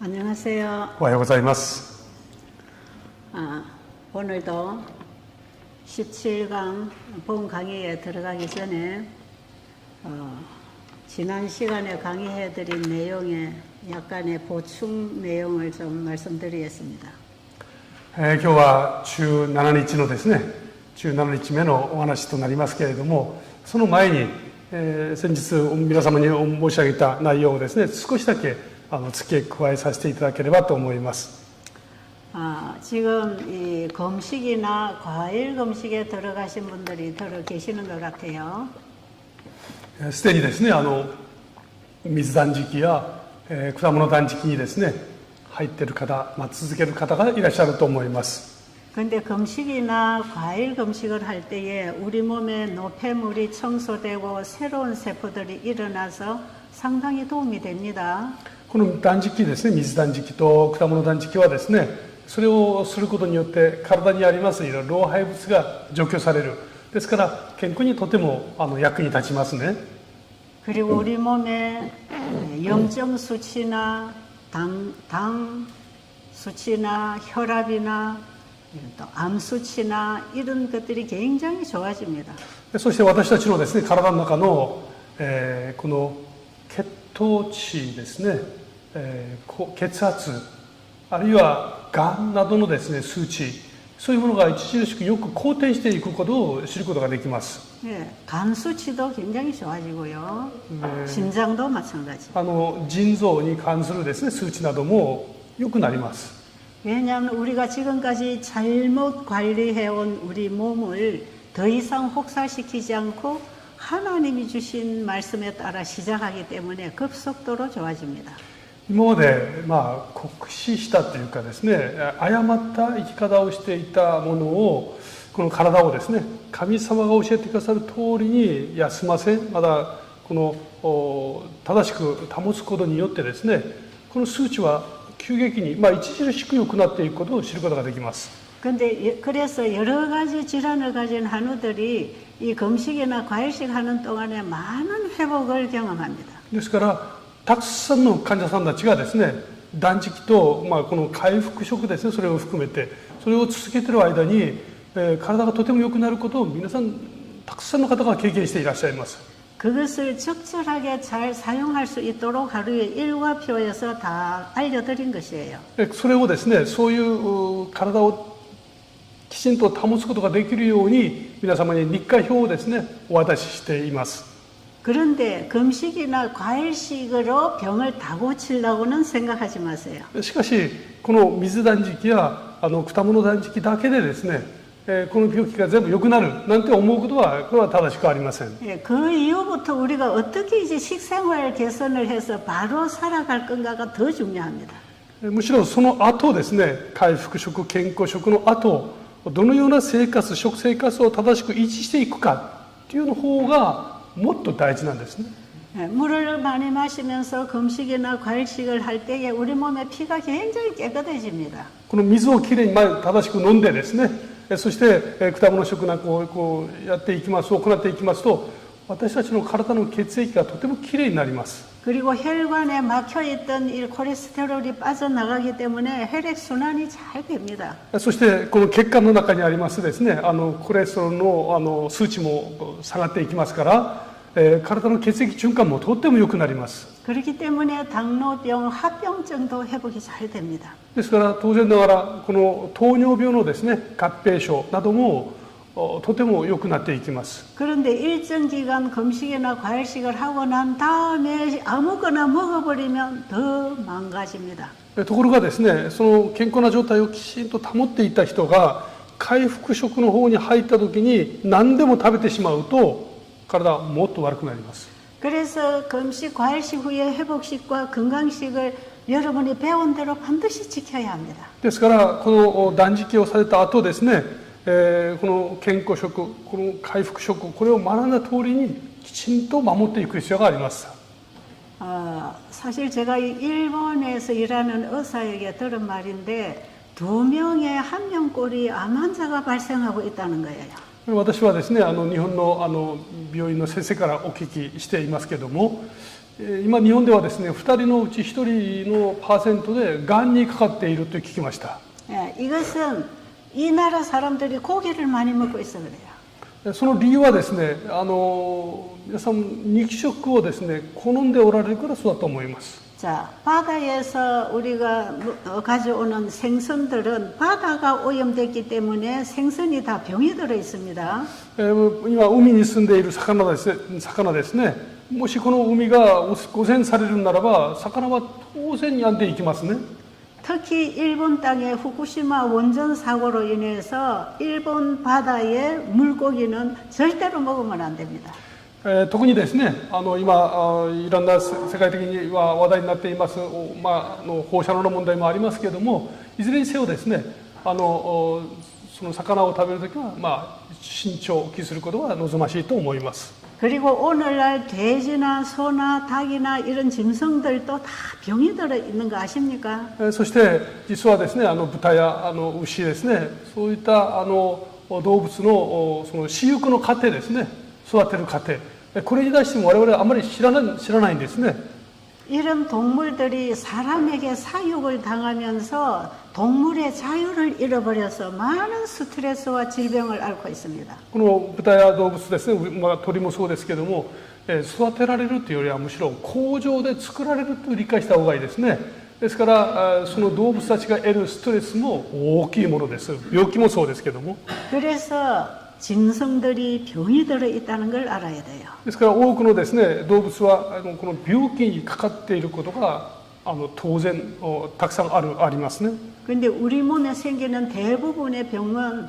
안녕하세요. おはようございます。 오늘도 17강 본 강의에 들어가기 전에 지난 시간에 강의해드린 내용에 약간의 보충 내용을 좀 말씀드리겠습니다. 今日は17日のですね、17日目のお話となりますけれども、その前に、先日皆様に申し上げた内容をですね、少しだけ付け加えさせていただければと思います。 지금 이 금식이나 과일 금식에 들어가신 분들이 들어 계시는 것 같아요. すでにですね、水断食や、果物断食にですね、入っている方、続ける方がいらっしゃると思います。 근데 금식이나 과일 금식을 할 때에 우리 몸에 노폐물이 청소되고 새로운 세포들이 일어나서 상당히 도움이 됩니다. この断食ですね、水断食と果物断食はですね、それをすることによって体にあります老廃物が除去される。ですから健康にとても役に立ちますね。 그리고 우리 몸에 염증 수치나 당 수치나 혈압이나 또 암 수치나 이런 것들이 굉장히 좋아집니다. そして私たちのですね、体の中の、この血糖値ですね、血圧あるいはがんなどのですね、数値、そういうものが著しくよく好転していくことを知ることができます。 간 수치도 굉장히 좋아지고요. 심장도 마찬가지. 腎臓に関するですね、数値なども良くなります。 왜냐하면 우리가 지금까지 잘못 관리해온 우리 몸을 더 이상 혹사시키지 않고 하나님이 주신 말씀에 따라 시작하기 때문에 급속도로 좋아집니다. 今まで酷使したというかですね、誤った生き方をしていたものを、この体をですね、神様が教えてくださる通りに休ませ、またこの正しく保つことによってですね、この数値は急激に著しく良くなっていくことを知ることができます。 근데 그래서 여러 가지 질환을 가진 한우들이 이 금식이나 과일식 하는 동안에 많은 회복을 경험합니다. ですからたくさんの患者さんたちがですね、断食と、この回復食ですね、それを含めてそれを続けている間に、体がとても良くなることを皆さんたくさんの方が経験していらっしゃいます。 그것을 적절하게 잘 사용할 수 있도록 하루에 일과표에서 다 알려드린 것이에요. それをですね、そういう体をきちんと保つことができるように皆様に日課表をですね、お渡ししています。 그런데 금식이나 과일식으로 병을 다 고치려고는 생각하지 마세요. しかしこの水断食や果物断食だけでですね、この病気が全部良くなるなんて思うことはこれは正しくありません。 그 이후부터 우리가 어떻게 이제 식생활 개선을 해서 바로 살아갈 건가가 더 중요합니다. むしろその後ですね、回復食、健康食の後、どのような食生活を正しく維持していくかっていうの方がもっと大事なんですね。 물을 많이 마시면서 금식이나 과일식을 할 때에 우리 몸의 피가 굉장히 깨끗해집니다. この水をきれいに正しく飲んでですね、そして果物食なんかを行っていきますと、私たちの体の血液がとてもきれいになります。 그리고 혈관에 막혀있던 이 콜레스테롤이 빠져나가기 때문에 혈액순환이 잘 됩니다. そしてこの血管の中にありますですね、コレステロールの数値も下がっていきますから、体の血液循環もとっても良くなります。 그렇기 때문에 당뇨병, 합병증도 회복이 잘 됩니다. ですから当然ながらこの糖尿病のですね、合併症などもとても良くなっていきます。 그런데 일정 기간 금식이나 과일식을 하고 난 다음에 아무거나 먹어버리면 더 망가집니다. ところがですね、その健康な状態をきちんと保っていた人が回復食の方に入った時に何でも食べてしまうと体はもっと悪くなります。 그래서 금식, 과일식 후에 회복식과 건강식을 여러분이 배운 대로 반드시 지켜야 합니다. ですからこの断食をされた後ですね、この健康食、この回復食、これを学んだ通りにきちんと守っていく必要があります。 사실 제가 일본에서 일하는 의사에게 들은 말인데 2명에 1명꼴이 암 환자가 발생하고 있다는 거예요. 私はですね、日本の病院の先生からお聞きしていますけれども、今日本ではですね、2人のうち1人のパーセントでがんにかかっていると聞きました。 예, 이것은 이 나라 사람들이 고기를 많이 먹고 있어 그래요. その理由はですね、皆さん肉食をですね、好んでおられるからそうだと思います。 자, 바다에서 우리가 가져오는 생선들은 바다가 오염됐기 때문에 생선이 다 병이 들어 있습니다. 今海に住んでいる魚ですね、もしこの海が汚染されるならば魚は当然病んでいきますね。 특히 일본 땅의 후쿠시마 원전 사고로 인해서 일본 바다의 물고기는 절대로 먹으면 안 됩니다. 特にですね、今いろんな世界的には話題になっています、放射能の問題もありますけれども、いずれにせよですね、その魚を食べるときは、慎重を期することが望ましいと思います。 그리고 오늘날 돼지나 소나 닭이나 이런 짐승들도 다 병이 들어 있는 거 아십니까? そして実はですね、豚や牛ですね、そういった動物のその飼育の過程ですね、育てる過程、これに対しても我々はあまり知らないんですね。 이런 동물들이 사람에게 사육을 당하면서 동물의 자유를 잃어버려서 많은 스트레스와 질병을 앓고 있습니다. この豚や動物ですね、鳥もそうですけども、育てられるというよりはむしろ工場で作られると理解した方がいいですね。ですからその動物たちが得るストレスも大きいものです。病気もそうですけども。 그래서 짐승들이 병이 들어 있다는 걸 알아야 돼요. ですから多くのですね、動物はこの病気にかかっていることが当然たくさんありますね。 근데 우리 몸에 생기는 대부분의 병은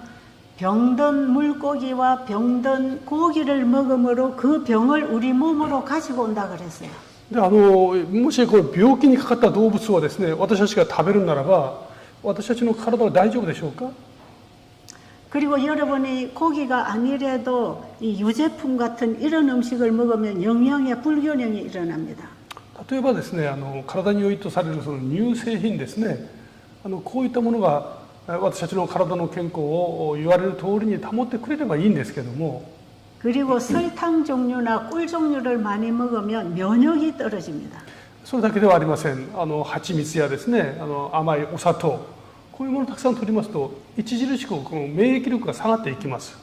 병든 물고기와 병든 고기를 먹음으로 그 병을 우리 몸으로 가지고 온다 그랬어요. でもしこの病気にかかった動物をですね、私たちが食べるならば、私たちの体は大丈夫でしょうか？ 그리고 여러분이 고기가 아니래도 이 유제품 같은 이런 음식을 먹으면 영양에 불균형이 일어납니다. 例えばですね、体に良いとされるその乳製品ですね、こういったものが私たちの体の健康を言われる通りに保ってくれればいいんですけども、 그리고 설탕 종류나 꿀 종류를 많이 먹으면 면역이 떨어집니다. それだけではありません。蜂蜜やですね、甘いお砂糖、こういうものをたくさん取りますと著しくこの免疫力が下がっていきます。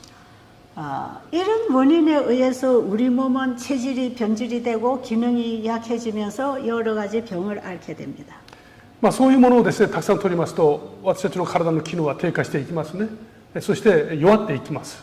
이런 원인에 의해서 우리 몸은 체질이 변질이 되고 기능이 약해지면서 여러 가지 병을 앓게 됩니다. そういうものをですね、たくさん取りますと私たちの体の機能は低下していきますね。そして弱っていきます。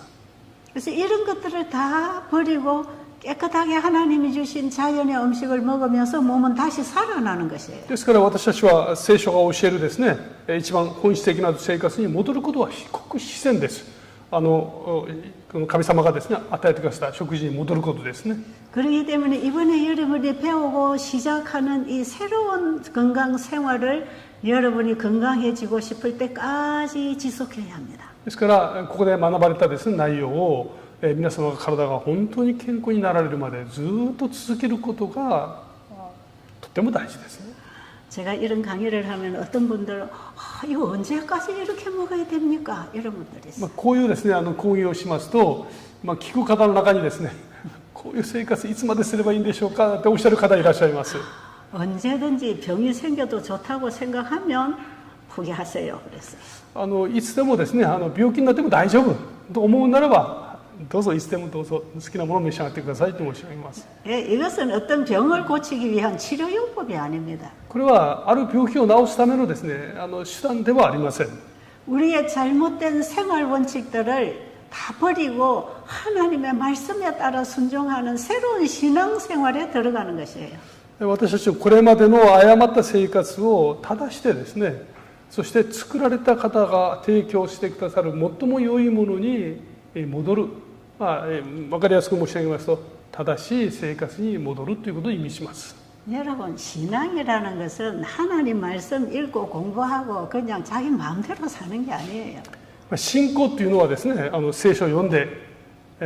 그래서 이런 것들을 다 버리고 깨끗하게 하나님이 주신 자연의 음식을 먹으면서 몸은 다시 살아나는 것이에요. ですから私たちは聖書が教えるですね、一番本質的な生活に戻ることはごく自然です。神様がですね、与えてくださった食事に戻ることですね。 그렇기 때문에 이번에 여러분이 배우고 시작하는 이 새로운 건강 생활을 여러분이 건강해지고 싶을 때까지 지속해야 합니다. ですからここで学ばれたですね、内容を皆様が体が本当に健康になられるまでずっと続けることがとっても大事ですね。 제가 이런 강의를 하면 어떤 분들은 이거 언제까지 이렇게 먹어야 됩니까? 이런 분들이 있어요. こういうですね、講義をしますと、聞く方の中にですね、こういう生活いつまですればいいんでしょうかっておっしゃる方いらっしゃいます。 언제든지 병이 생겨도 좋다고 생각하면 포기하세요. 그랬어요. いつでもですね、病気になっても大丈夫と思うならばどうぞいつでもどうぞ好きなものを召し上がってくださいと申し上げます。 예, 이것은 어떤 병을 고치기 위한 치료요법이 아닙니다. これはある病気を治すためのですね、手段ではありません。 우리의 잘못된 생활 원칙들을 다 버리고 하나님의 말씀에 따라 순종하는 새로운 신앙 생활에 들어가는 것이에요. 私たちはこれまでの誤った生活を正してですね、そして作られた方が提供してくださる最も良いものに戻る、分かりやすく申し上げますと正しい生活に戻るということを意味します。 여러분, 신앙이라는 것은 하나님 말씀 읽고 공부하고 그냥 자기 마음대로 사는 게 아니에요. 信仰というのはですね、聖書を読んで、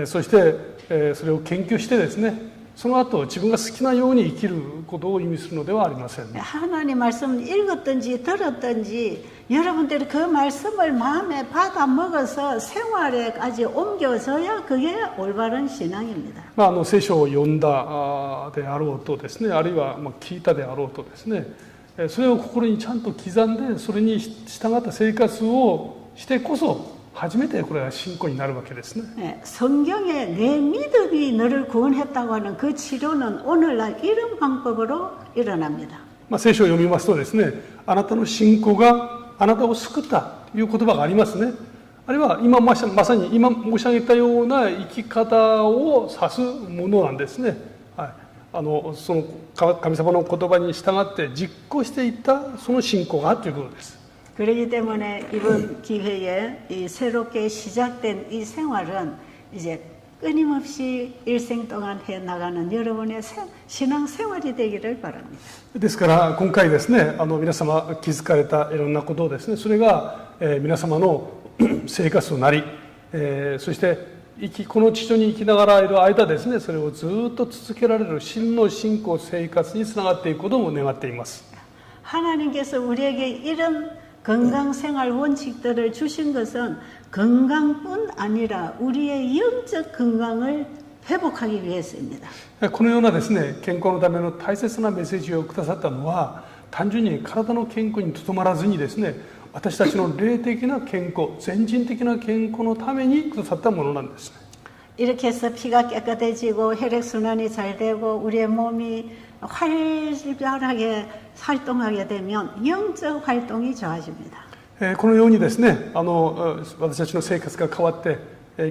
そしてそれを研究してですね、その後自分が好きなように生きることを意味するのではありません。 하나님 말씀 읽었든지 들었든지 여러분들이 그 말씀을 마음에 받아 먹어서 생활에까지 옮겨져야 그게 올바른 신앙입니다. 聖書を読んだであろうとですね、あるいは聞いたであろうとですね、それを心にちゃんと刻んでそれに従った生活をしてこそ初めてこれは信仰になるわけですね。 성경에 내 믿음이 너를 구원했다고 하는 그 치료는 오늘날 이런 방법으로 일어납니다. 聖書を読みますとですね、あなたの信仰があなたを救ったという言葉がありますね。あるいは今まさに今申し上げたような生き方を指すものなんですね。はい、その神様の言葉に従って実行していったその信仰がということです。 그렇기 때문에 이번 기회에 이 새롭게 시작된 이 생활은 이제 끊임없이 일생 동안 해 나가는 여러분의 신앙 생활이 되기를 바랍니다. ですから今回ですね、皆様気づかれたいろんなことをですね、それが、皆様の生活となり、そしてこの地上に生きながらいる間ですね、それをずっと続けられる真の信仰生活につながっていくことも願っています。 하나님께서 우리에게 이런 건강생활 원칙들을 주신 것은 건강뿐 아니라 우리의 영적 건강을 회복하기 위해서입니다. このようなですね、健康のための大切なメッセージをくださったのは、単純に体の健康にとどまらずにですね、私たちの霊的な健康、全人的な健康のためにくださったものなんです。 이렇게 해서 피가 깨끗해지고 혈액순환이 잘 되고 우리의 몸이 활발하게 활동하게 되면 영적 활동이 좋아집니다. このようにですね、私たちの生活が変わって、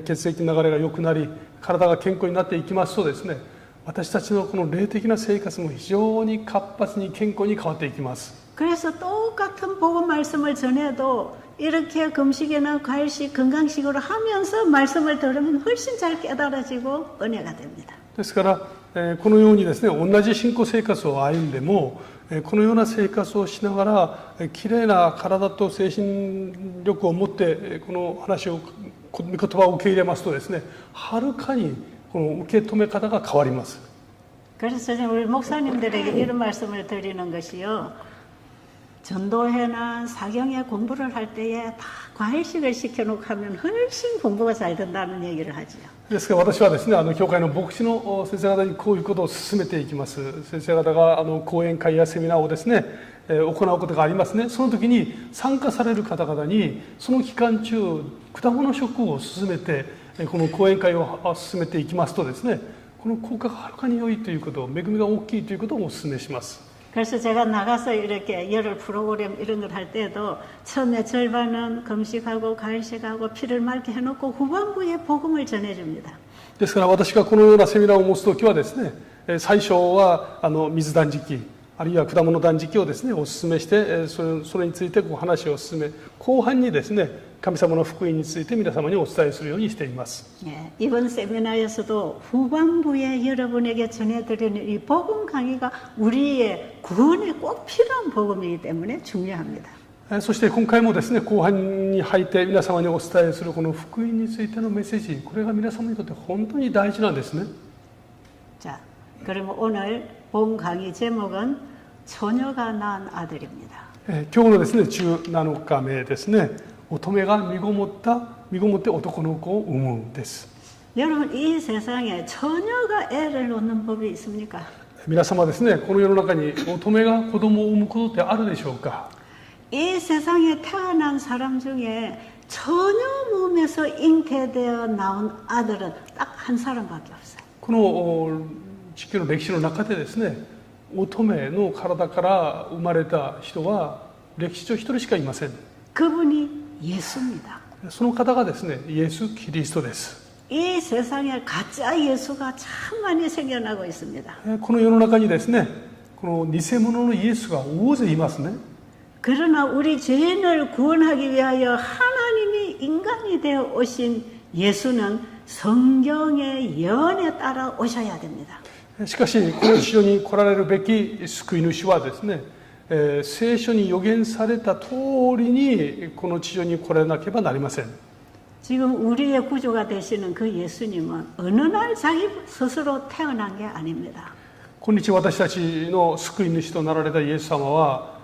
血液の流れが良くなり、体が健康になっていきますとですね、私たちのこの霊的な生活も非常に活発に健康に変わっていきます。 그래서 똑같은 복음 말씀을 전해도 이렇게 금식이나 과일식, 건강식으로 하면서 말씀을 들으면 훨씬 잘 깨달아지고 은혜가 됩니다. ですから、このようにですね、同じ信仰生活を歩んでも、このような生活をしながらきれいな体と精神力を持ってこの話を御言葉を受け入れますとですね、はるかにこの受け止め方が変わります。 그래서 우리 목사님들에게 이런 말씀을 드리는 것이요, 전도회나 사경회 공부를 할 때에 다 과일식을 시켜놓고 하면 훨씬 공부가 잘 된다는 얘기를 하죠. ですから私はですね、教会の牧師の先生方にこういうことを進めていきます。先生方が講演会やセミナーをですね、行うことがありますね。その時に参加される方々にその期間中果物食を進めてこの講演会を進めていきますとですね、この効果がはるかに良いということ、恵みが大きいということをお勧めします。 그래서 제가 나가서 이렇게 열흘 프로그램 이런 걸 할 때도 처음에 절반은 금식하고 과일식하고 피를 맑게 해놓고 후반부에 복음을 전해줍니다. ですから私がこのようなセミナーを持つときはですね、最初は水断食、あるいは果物断食をですねお勧めして、それについて話を進め、後半にですね神様の福音について皆様にお伝えするようにしています。 예, 이번 세미나에서도 후반부에 여러분에게 전해드리는 이 복음 강의가 우리의 구원에 꼭 필요한 복음이기 때문에 중요합니다. そして今回もですね、後半に入って皆様にお伝えするこの福音についてのメッセージ、これが皆様にとって本当に大事なんですね。 자, 그러면 오늘 본 강의 제목은 처녀가 낳은 아들입니다. 今日のですね、17日目ですね、乙女が身ごもって男の子を産むんです。 여러분, 이 세상에 처녀가 애를 낳는 법이 있습니까? 皆様ですね、この世の中に乙女が子供を産むことってあるでしょうか。 이 세상에 태어난 사람 중에 처녀 몸에서 잉태되어 나온 아들은 딱 한 사람밖에 없어요. この地球の歴史の中でですね、乙女の体から生まれた人は歴史上一人しかいません。 그분이 예수입니다. その方がですね、イエス・キリストです。 이 세상에 가짜 예수가 참 많이 생겨나고 있습니다. この世の中にですね、この偽物のイエスが大勢いますね。 그러나 우리 죄인을 구원하기 위하여 하나님이 인간이 되어 오신 예수는 성경의 예언에 따라 오셔야 됩니다. しかしこの地上に来られるべき救い主はですね、聖書に予言された通りにこの地上に来られなければなりません。 지금 우리의 구주가 되시는 그 예수님은 어느 날 자기 스스로 태어난 게 아닙니다. 今日私たちの救い主となられたイエス様は、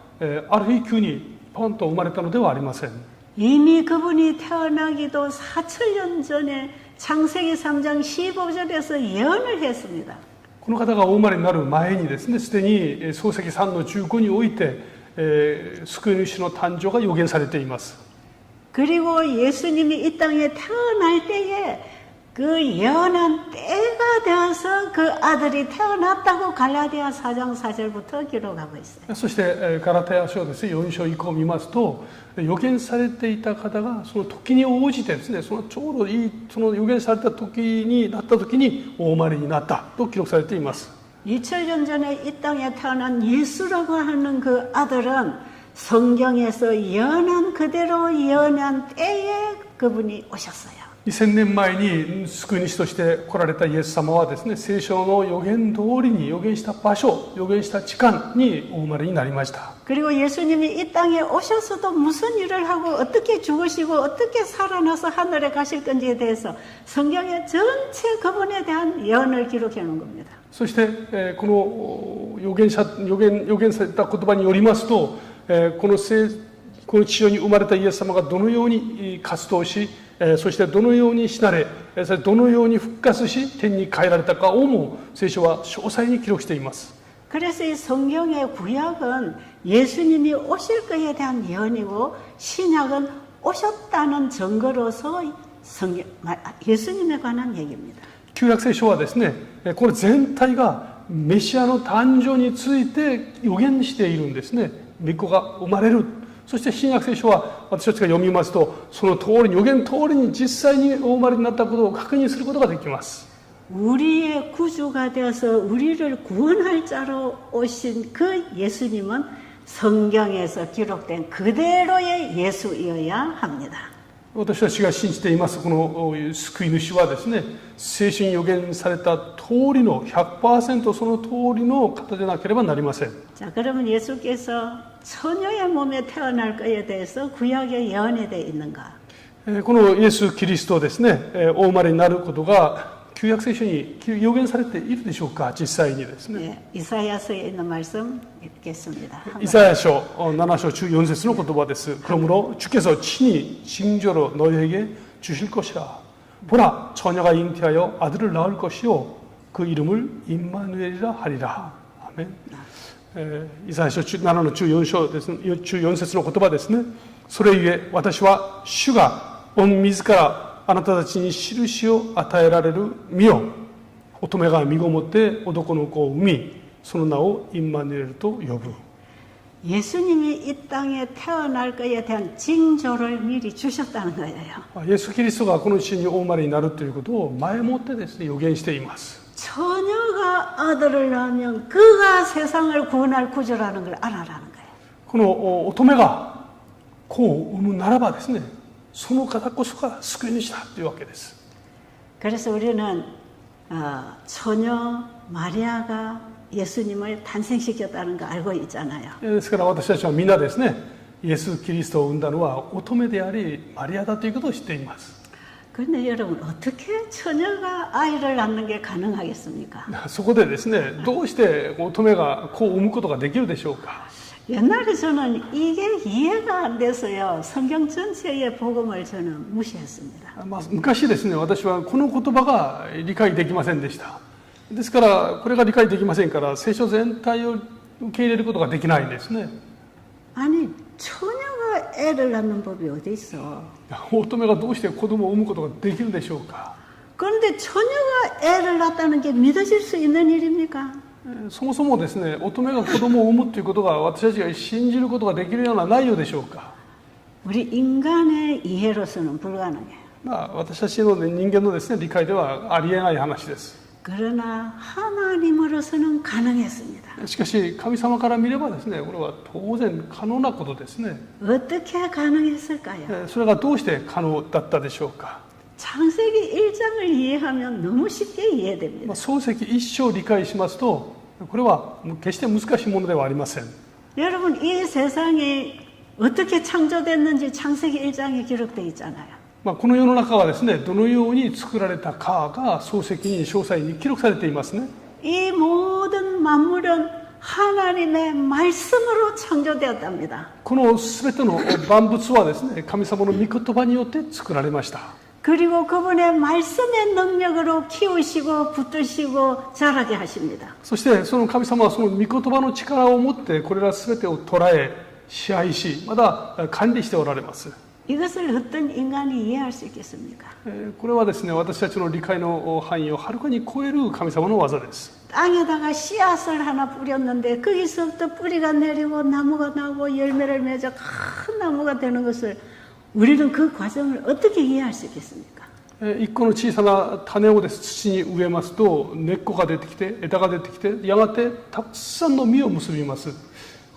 ある日急にポンと生まれたのではありません。 이미 그분이 태어나기도 4,000년 전에 창세기 3장 15절에서 예언을 했습니다. この方がお生まれになる前にですね、すでに創世記3の15において、救い主の誕生が予言されています。 그리고 예수님이 이 땅에 태어날 때에 그 예언한 때가 되어서 그 아들이 태어났다고 갈라디아 4장 4절부터 기록하고 있어요. そしてガラテヤ書ですね、4章以降を見ますと、予言されていた方がその時に応じてですね、そのちょうどいいその予言された時になった時にお生まれになったと記録されています。 2000년 전에 이 땅에 태어난 예수라고 하는 그 아들은 성경에서 예언한 그대로 예언한 때에 그분이 오셨어요. 2000年前に救い主として来られたイエス様はですね、聖書の予言通りに予言した場所、予言した時間にお生まれになりました。 그리고 예수님이 이 땅에 오셔서도 무슨 일을 하고 어떻게 죽으시고 어떻게 살아나서 하늘에 가실 건지에 대해서 성경의 전체 그분에 대한 예언을 기록해 놓은 겁니다. そして、この予言された言葉によりますと、この地上に生まれたイエス様がどのように活動し、そしてどのように死なれ、どのように復活し天に帰られたかをも聖書は詳細に記録しています。 그래서 이 성경의 구약은 예수님이 오실 것에 대한 예언이고 신약은 오셨다는 증거로서 예수님에 관한 얘기입니다. 旧約聖書はですね、これ全体がメシアの誕生について予言しているんですね。御子が生まれる。そして新約聖書は私たちが読みますと、その通りに予言通りに実際にお生まれになったことを確認することができます。 우리의 구주가 되어서 우리를 구원할 자로 오신 그 예수님은 성경에서 기록된 그대로의 예수이어야 합니다. 私たちが信じていますこの救い主はですね、聖書に予言された通りの 100% その通りの方でなければなりません。 자, 그러면 예수께서 처녀의 몸에 태어날 것에 대해서 구약의 예언이 되어 있는가? このイエス・キリストですね、お生まれになることが旧約聖書に予言されているでしょうか、実際にですね。 예, 이사야서에 있는 말씀 읽겠습니다. イサヤ書7章中4節の言葉です。그러므로 주께서 친히 징조로 너희에게 주실 것이라. 보라, 처녀가 잉태하여 아들을 낳을 것이요 그 이름을 임마누엘이라 하리라. 아멘. イサヤ書7の中4章ですね、中4節の言葉ですね。それゆえ私は主が御自らあなたたちに印を与えられる身よ。乙女が身ごもって男の子を産み、その名をインマヌエルと呼ぶ。 예수님이 이 땅에 태어날 것에 대한 징조를 미리 주셨다는 거예요. イエス・キリストがこの地にお生まれになるということを前もってですね、予言しています。 처녀가 아들을 낳으면 그가 세상을 구원할 구주라는 걸 알아라는 거예요. この乙女が子を産むならばですね、その方こそが救い主だというわけです。 그래서 우리는 처녀 마리아가 예수님을 탄생시켰다는 거 알고 있잖아요. ですから私たちはみんなですね、イエス・キリストを産んだのは乙女でありマリアだということを知っています。 그런데 여러분 어떻게 처녀가 아이를 낳는 게 가능하겠습니까? そこでですね、どうして乙女が子を産むことができるでしょうか。 옛날에 저는 이게 이해가 안 돼서요. 성경 전체의 복음을 저는 무시했습니다. 昔ですね、私はこの言葉が理解できませんでした。ですからこれが理解できませんから聖書全体を受け入れることができないんですね。 아니 처녀가 애를 낳는 법이 어디 있어? 乙女がどうして子供を産むことができるでしょうか。 그런데 처녀가 애를 낳았다는 게 믿어질 수 있는 일입니까? そもそもですね、乙女が子供を産むということが私たちが信じることができるような内容でしょうか。 우리 인간의 이해로서는 불가능해요. 私たちの人間のですね、理解ではありえない話です。 그러나 하나님으로서는 가능했습니다. しかし神様から見ればですね、これは当然可能なことですね。 어떻게 가능했을까요? それがどうして可能だったでしょうか。 창세기 1장을 이해하면 너무 쉽게 이해됩니다. 創世記一章を理解しますと、これは決して難しいものではありません。 여러분 이 세상이 어떻게 창조됐는지 창세기 1장에 기록되어 있잖아요. まあ、この世の中はですね、どのように作られたかが漱石に詳細に記録されていますね。 이 모든 만물은 하나님의 말씀으로 창조되었답니다. この全ての万物はですね、神様の御言葉によって作られました。 그리고 그분의 말씀의 능력으로 키우시고 붙드시고 자라게 하십니다. そしてその神様はその御言葉の力を持ってこれら全てを捉え支配しまた管理しておられます。 이것을 어떤 인간이 이해할 수 있겠습니까? これはですね、私たちの理解の範囲をはるかに超える神様の技です。 땅에다가 씨앗을 하나 뿌렸는데 거기서부터 뿌리가 내리고 나무가 나고 열매를 맺어 큰 나무가 되는 것을 우리는 그 과정을 어떻게 이해할 수 있겠습니까? 一個の小さな種をです土に植えますと根っこが出てきて枝が出てきてやがてたくさんの実を結びます。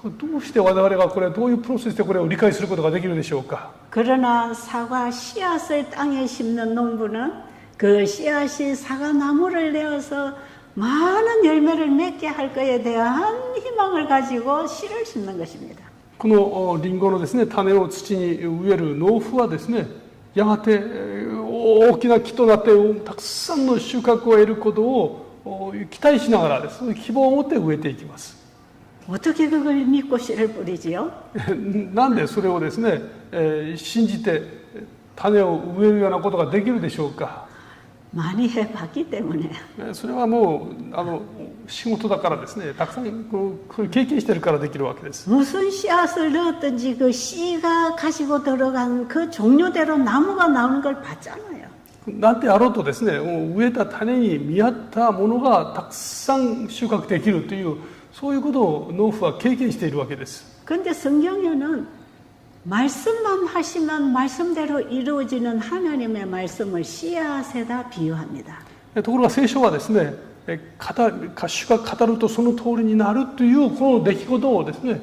どうして我々がこれどういうプロセスでこれを理解することができるでしょうか。 그러나 사과 씨앗을 땅에 심는 농부는 그 씨앗이 사과 나무를 내어서 많은 열매를 맺게 할 것에 대한 희망을 가지고 씨를 심는 것입니다. このリンゴのですね種を土に植える農夫はですね、やがて大きな木となってたくさんの収穫を得ることを期待しながらですね、希望を持って植えていきます。 어떻게 그걸 믿고 씨를 뿌리지요? なんでそれをですね、信じて種を植えるようなことができるでしょうか。 많이 해봤기 때문에. それはもう仕事だからですね、たくさんこう経験してるからできるわけです。 무슨 씨앗을 넣었든지 그 씨가 가지고 들어간 그 종류대로 나무가 나오는 걸 봤잖아요. なんてあろうとですね、植えた種に見合ったものがたくさん収穫できるというそういうことを農夫は経験しているわけです。 그런데 성경에는 말씀만 하시면 말씀대로 이루어지는 하나님의 말씀을 씨앗에다 비유합니다. ところが聖書はですね、主が語るとその通りになるというこの出来事をですね、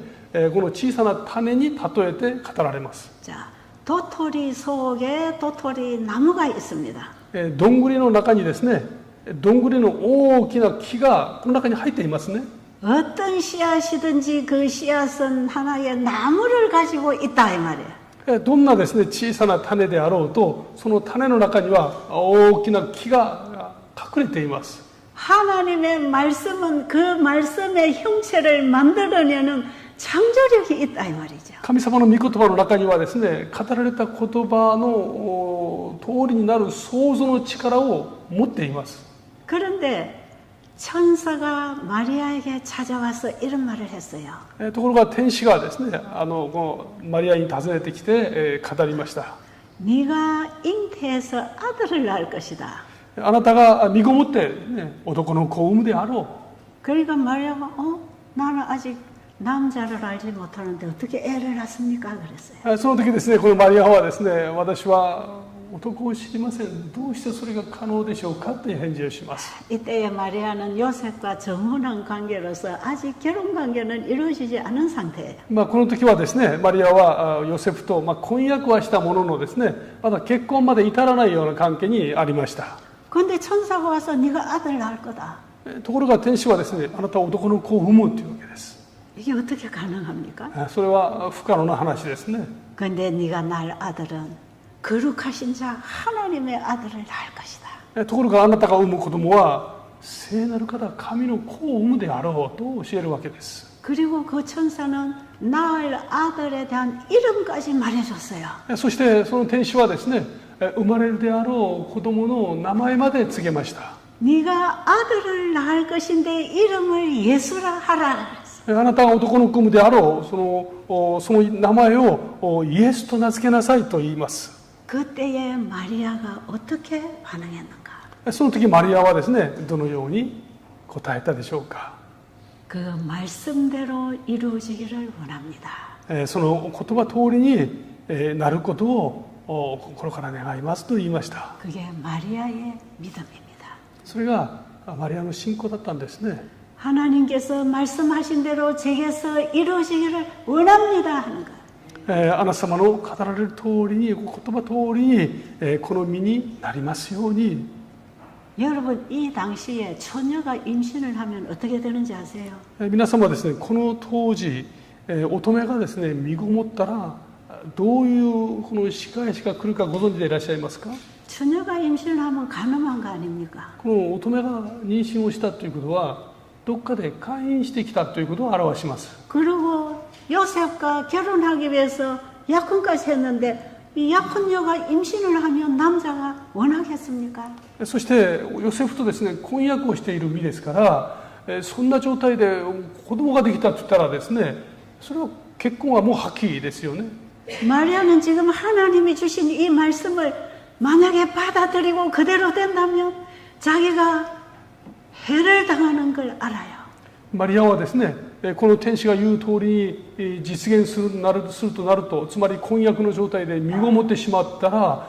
この小さな種に例えて語られます。 자, 도토리 속에 도토리 나무가 있습니다. どんぐりの中にですね、どんぐりの大きな木がこの中に入っていますね。 어떤 씨앗이든지 그 씨앗은 하나의 나무를 가지고 있다 이 말이에요. どんなですね小さな種であろうとその種の中には大きな木が隠れています。 하나님의 말씀은 그 말씀의 형체를 만들어내는 창조력이 있다 이 말이죠. 神様の御言葉の中にはですね、語られた言葉の通りになる創造の力を持っています。 그런데 천사가 마리아에게 찾아와서 이런 말을 했어요. ところが天使がですね、このマリアに訪ねてきて語りました。 네가 잉태해서 아들을 낳을 것이다. あなたが身ごもって、ね、男の子を産むであろう。 그러니까 마리아가 나는 아직 남자를 알지 못하는데 어떻게 애를 낳습니까? 그랬어요. その時ですね、このマリアはですね、私は男を知りません。どうしてそれが可能でしょうかという返事をします。 이때에 마리아는 요셉과 정혼한 관계로서 아직 결혼 관계는 이루어지지 않은 상태예요. この時はですね、マリアはヨセフと婚約はしたもののですね、まだ結婚まで至らないような関係にありました。 그런데 천사가 와서 네가 아들 낳을 거다. ところが天使はですね、あなたは男の子を産むというわけです。 이게 어떻게 가능합니까? それは不可能な話ですね。 그런데 네가 낳을 아들은 거룩하신 자 하나님의 아들을 낳을 것이다. ところがあなたが産む子供は聖なる方、神の子を産むであろうと教えるわけです。 그리고 그 천사는 낳을 아들에 대한 이름까지 말해줬어요. そしてその天使はですね、生まれるであろう子供の名前まで告げました。 네가 아들을 낳을 것인데 이름을 예수라 하라. あなたが男の子を産むであろうその名前をイエスと名付けなさいと言います。 그때에 마리아가 어떻게 반응했는가? その時マリアはですね、どのように答えたでしょうか。 그 말씀대로 이루어지기를 원합니다. その言葉通りになることを心から願いますと言いました。 그게 마리아의 믿음입니다. それがマリアの信仰だったんですね。 하나님께서 말씀하신 대로 제게서 이루어지기를 원합니다 하는 것. あなた様の語られる通りに、言葉通りにこの身になりますように。 여러분 이 당시에 처녀가 임신을 하면 어떻게 되는지 아세요? 皆様はですね、この当時乙女がですね身ごもったらどういうこの仕返しが来るかご存知でいらっしゃいますか？ 처녀가 임신을 하면 가늠한 거 아닙니까? この乙女が妊娠をしたということはどっかで勧誘してきたということを表します。 그리고 요셉과 결혼하기 위해서 약혼까지 했는데 이 약혼녀가 임신을 하면 남자가 원하겠습니까? そしてヨセフとですね婚約をしている身ですからそんな状態で子供ができたと言ったらですねそれは結婚はもう破棄ですよね。 마리아는 지금 하나님이 주신 이 말씀을 만약에 받아들이고 그대로 된다면 자기가 해를 당하는 걸 알아요. マリアはですねこの天使が言う通りに実現するとなるとつまり婚約の状態で身ごもってしまったら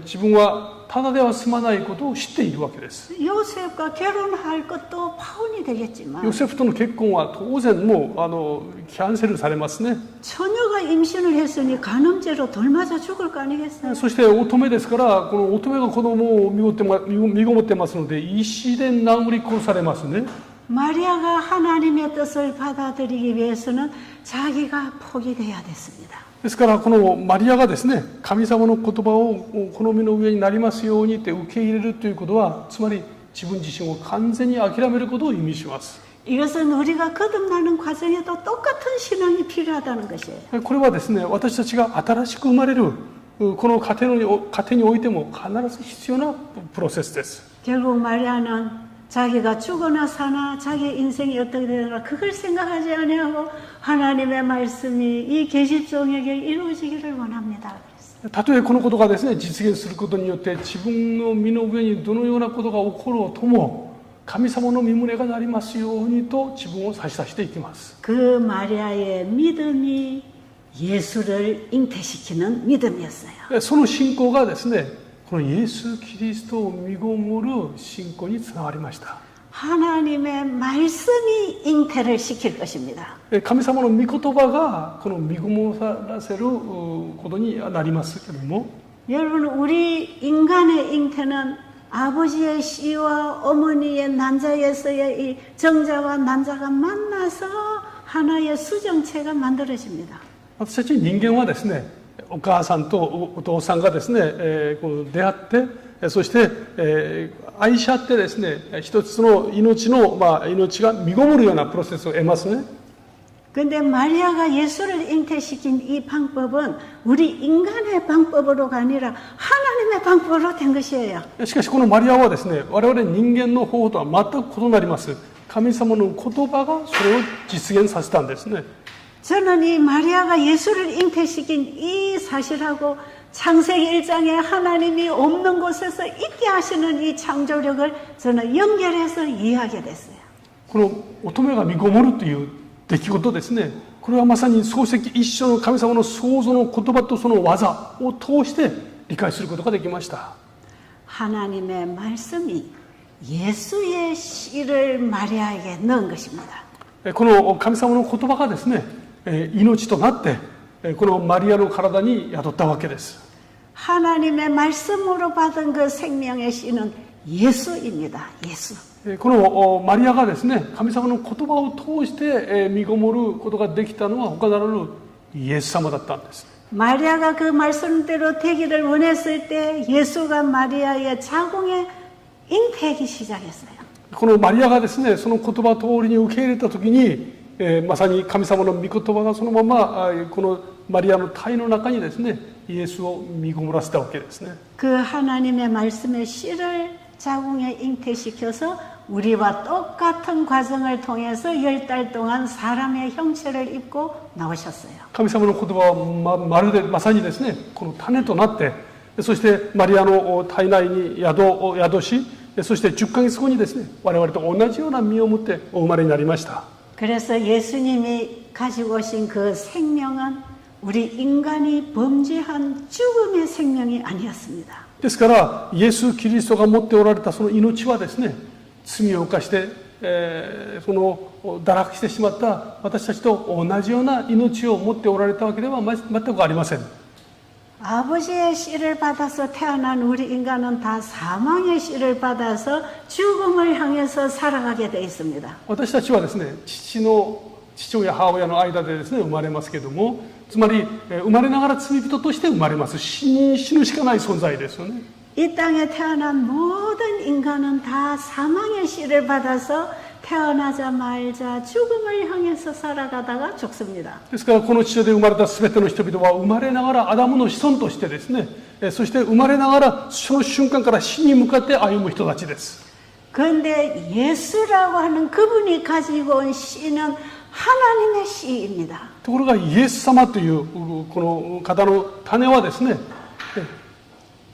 自分はただでは済まないことを知っているわけです。 요셉과 결혼할 것도 파혼이 되겠지만 ヨセフとの結婚は当然もうキャンセルされますね。 처녀가 임신을 했으니 간음죄로 돌 맞아 죽을 거 아니겠어요? そして乙女ですからこの乙女が子供を身ごもってますので石で殴り殺されますね。 마리아가 하나님의 뜻을 받아들이기 위해서는 자기가 포기돼야 됐습니다. ですからこのマリアがですね神様の言葉をこの身の上になりますようにって受け入れるということはつまり自分自身を完全に諦めることを意味します。 이것은 우리가 거듭나는 과정에도 똑같은 신앙이 필요하다는 것이에요. これはですね私たちが新しく生まれるこの過程においても必ず必要なプロセスです。 결국 마리아는 자기가 죽거나 사나 자기 인생이 어떻게 되나 그걸 생각하지 아니하고 하나님의 말씀이 이 계집종에게 이루어지기를 원합니다. たとえこのことがですね実現することによって自分の身の上にどのようなことが起ころうとも神様の御胸がなりますようにと自分を差し出していきます。 그 마리아의 믿음이 예수를 잉태시키는 믿음이었어요. その信仰がですねこのイエス・キリストを身ごもる信仰につながりました。 하나님의 말씀이 잉태를 시킬 것입니다. 神様の御言葉がこの身ごもらせることになりますけれども 여러분 우리 인간의 잉태는 아버지의 씨와 어머니의 난자에서의 이 정자와 난자가 만나서 하나의 수정체가 만들어집니다. 私たち人間はですねお母さんとお父さんがですね、こう出会ってそして、愛し合ってですね一つの命が身ごもるようなプロセスを得ますね。 근데 마리아가 예수를 잉태시킨 이 방법은 우리 인간의 방법으로가 아니라 하나님의 방법으로 된 것이에요. しかしこのマリアはですね我々人間の方法とは全く異なります。神様の言葉がそれを実現させたんですね。 저는 이 마리아가 예수를 잉태시킨 이 사실하고 창세기 1장에 하나님이 없는 곳에서 있게 하시는 이 창조력을 저는 연결해서 이해하게 됐어요. この乙女が身ごもるという出来事ですねこれはまさに創世記一章の神様の創造の言葉とその技を通して理解することができました。 하나님의 말씀이 예수의 씨를 마리아에게 넣은 것입니다. この神様の言葉がですね命となってこのマリアの体に宿ったわけです。 하나님의 말씀으로 받은 그 생명의 씨는 예수입니다. 예수. このマリアがですね神様の言葉を通して身ごもることができたのは他ならぬイエス様だったんです。 마리아가 그 말씀대로 되기를 원했을 때 예수가 마리아의 자궁에 잉태하기 시작했어요. このマリアがですねその言葉通りに受け入れた時にまさに神様の御言葉がそのままこのマリアの胎の中にですねイエスを身ごもらせたわけですね。 그 하나님의 말씀의 씨를 자궁에 잉태시켜서 우리와 똑같은 과정을 통해서 10달 동안 사람의 형체를 입고 나오셨어요. 神様の言葉はまるでまさにですねこの種となってそしてマリアの体内に宿しそして10ヶ月後にですね我々と同じような身をもってお生まれになりました。 그래서 예수님이 가지고 오신 그 생명은 우리 인간이 범죄한 죽음의 생명이 아니었습니다. ですからイエス・キリストが持っておられたその命はですね罪を犯して、その堕落してしまった私たちと同じような命を持っておられたわけでは全くありません。 아버지의 씨를 받아서 태어난 우리 인간은 다 사망의 씨를 받아서 죽음을 향해서 살아가게 돼 있습니다. 私たちはですね父の父親母親の間でですね生まれますけども、つまり生まれながら罪人として生まれます。死ぬしかない存在ですよね。 이 땅에 태어난 모든 인간은 다 사망의 씨를 받아서 태어나자마자 죽음을 향해서 살아가다가 죽습니다. ですからこの地上で生まれた全ての人々は生まれながらアダムの子孫としてですね、そして生まれながらその瞬間から死に向かって歩む人たちです。 그런데 예수라고 하는 그분이 가지고 온 씨는 하나님의 씨입니다. ところがイエス様というこの方の種はですね、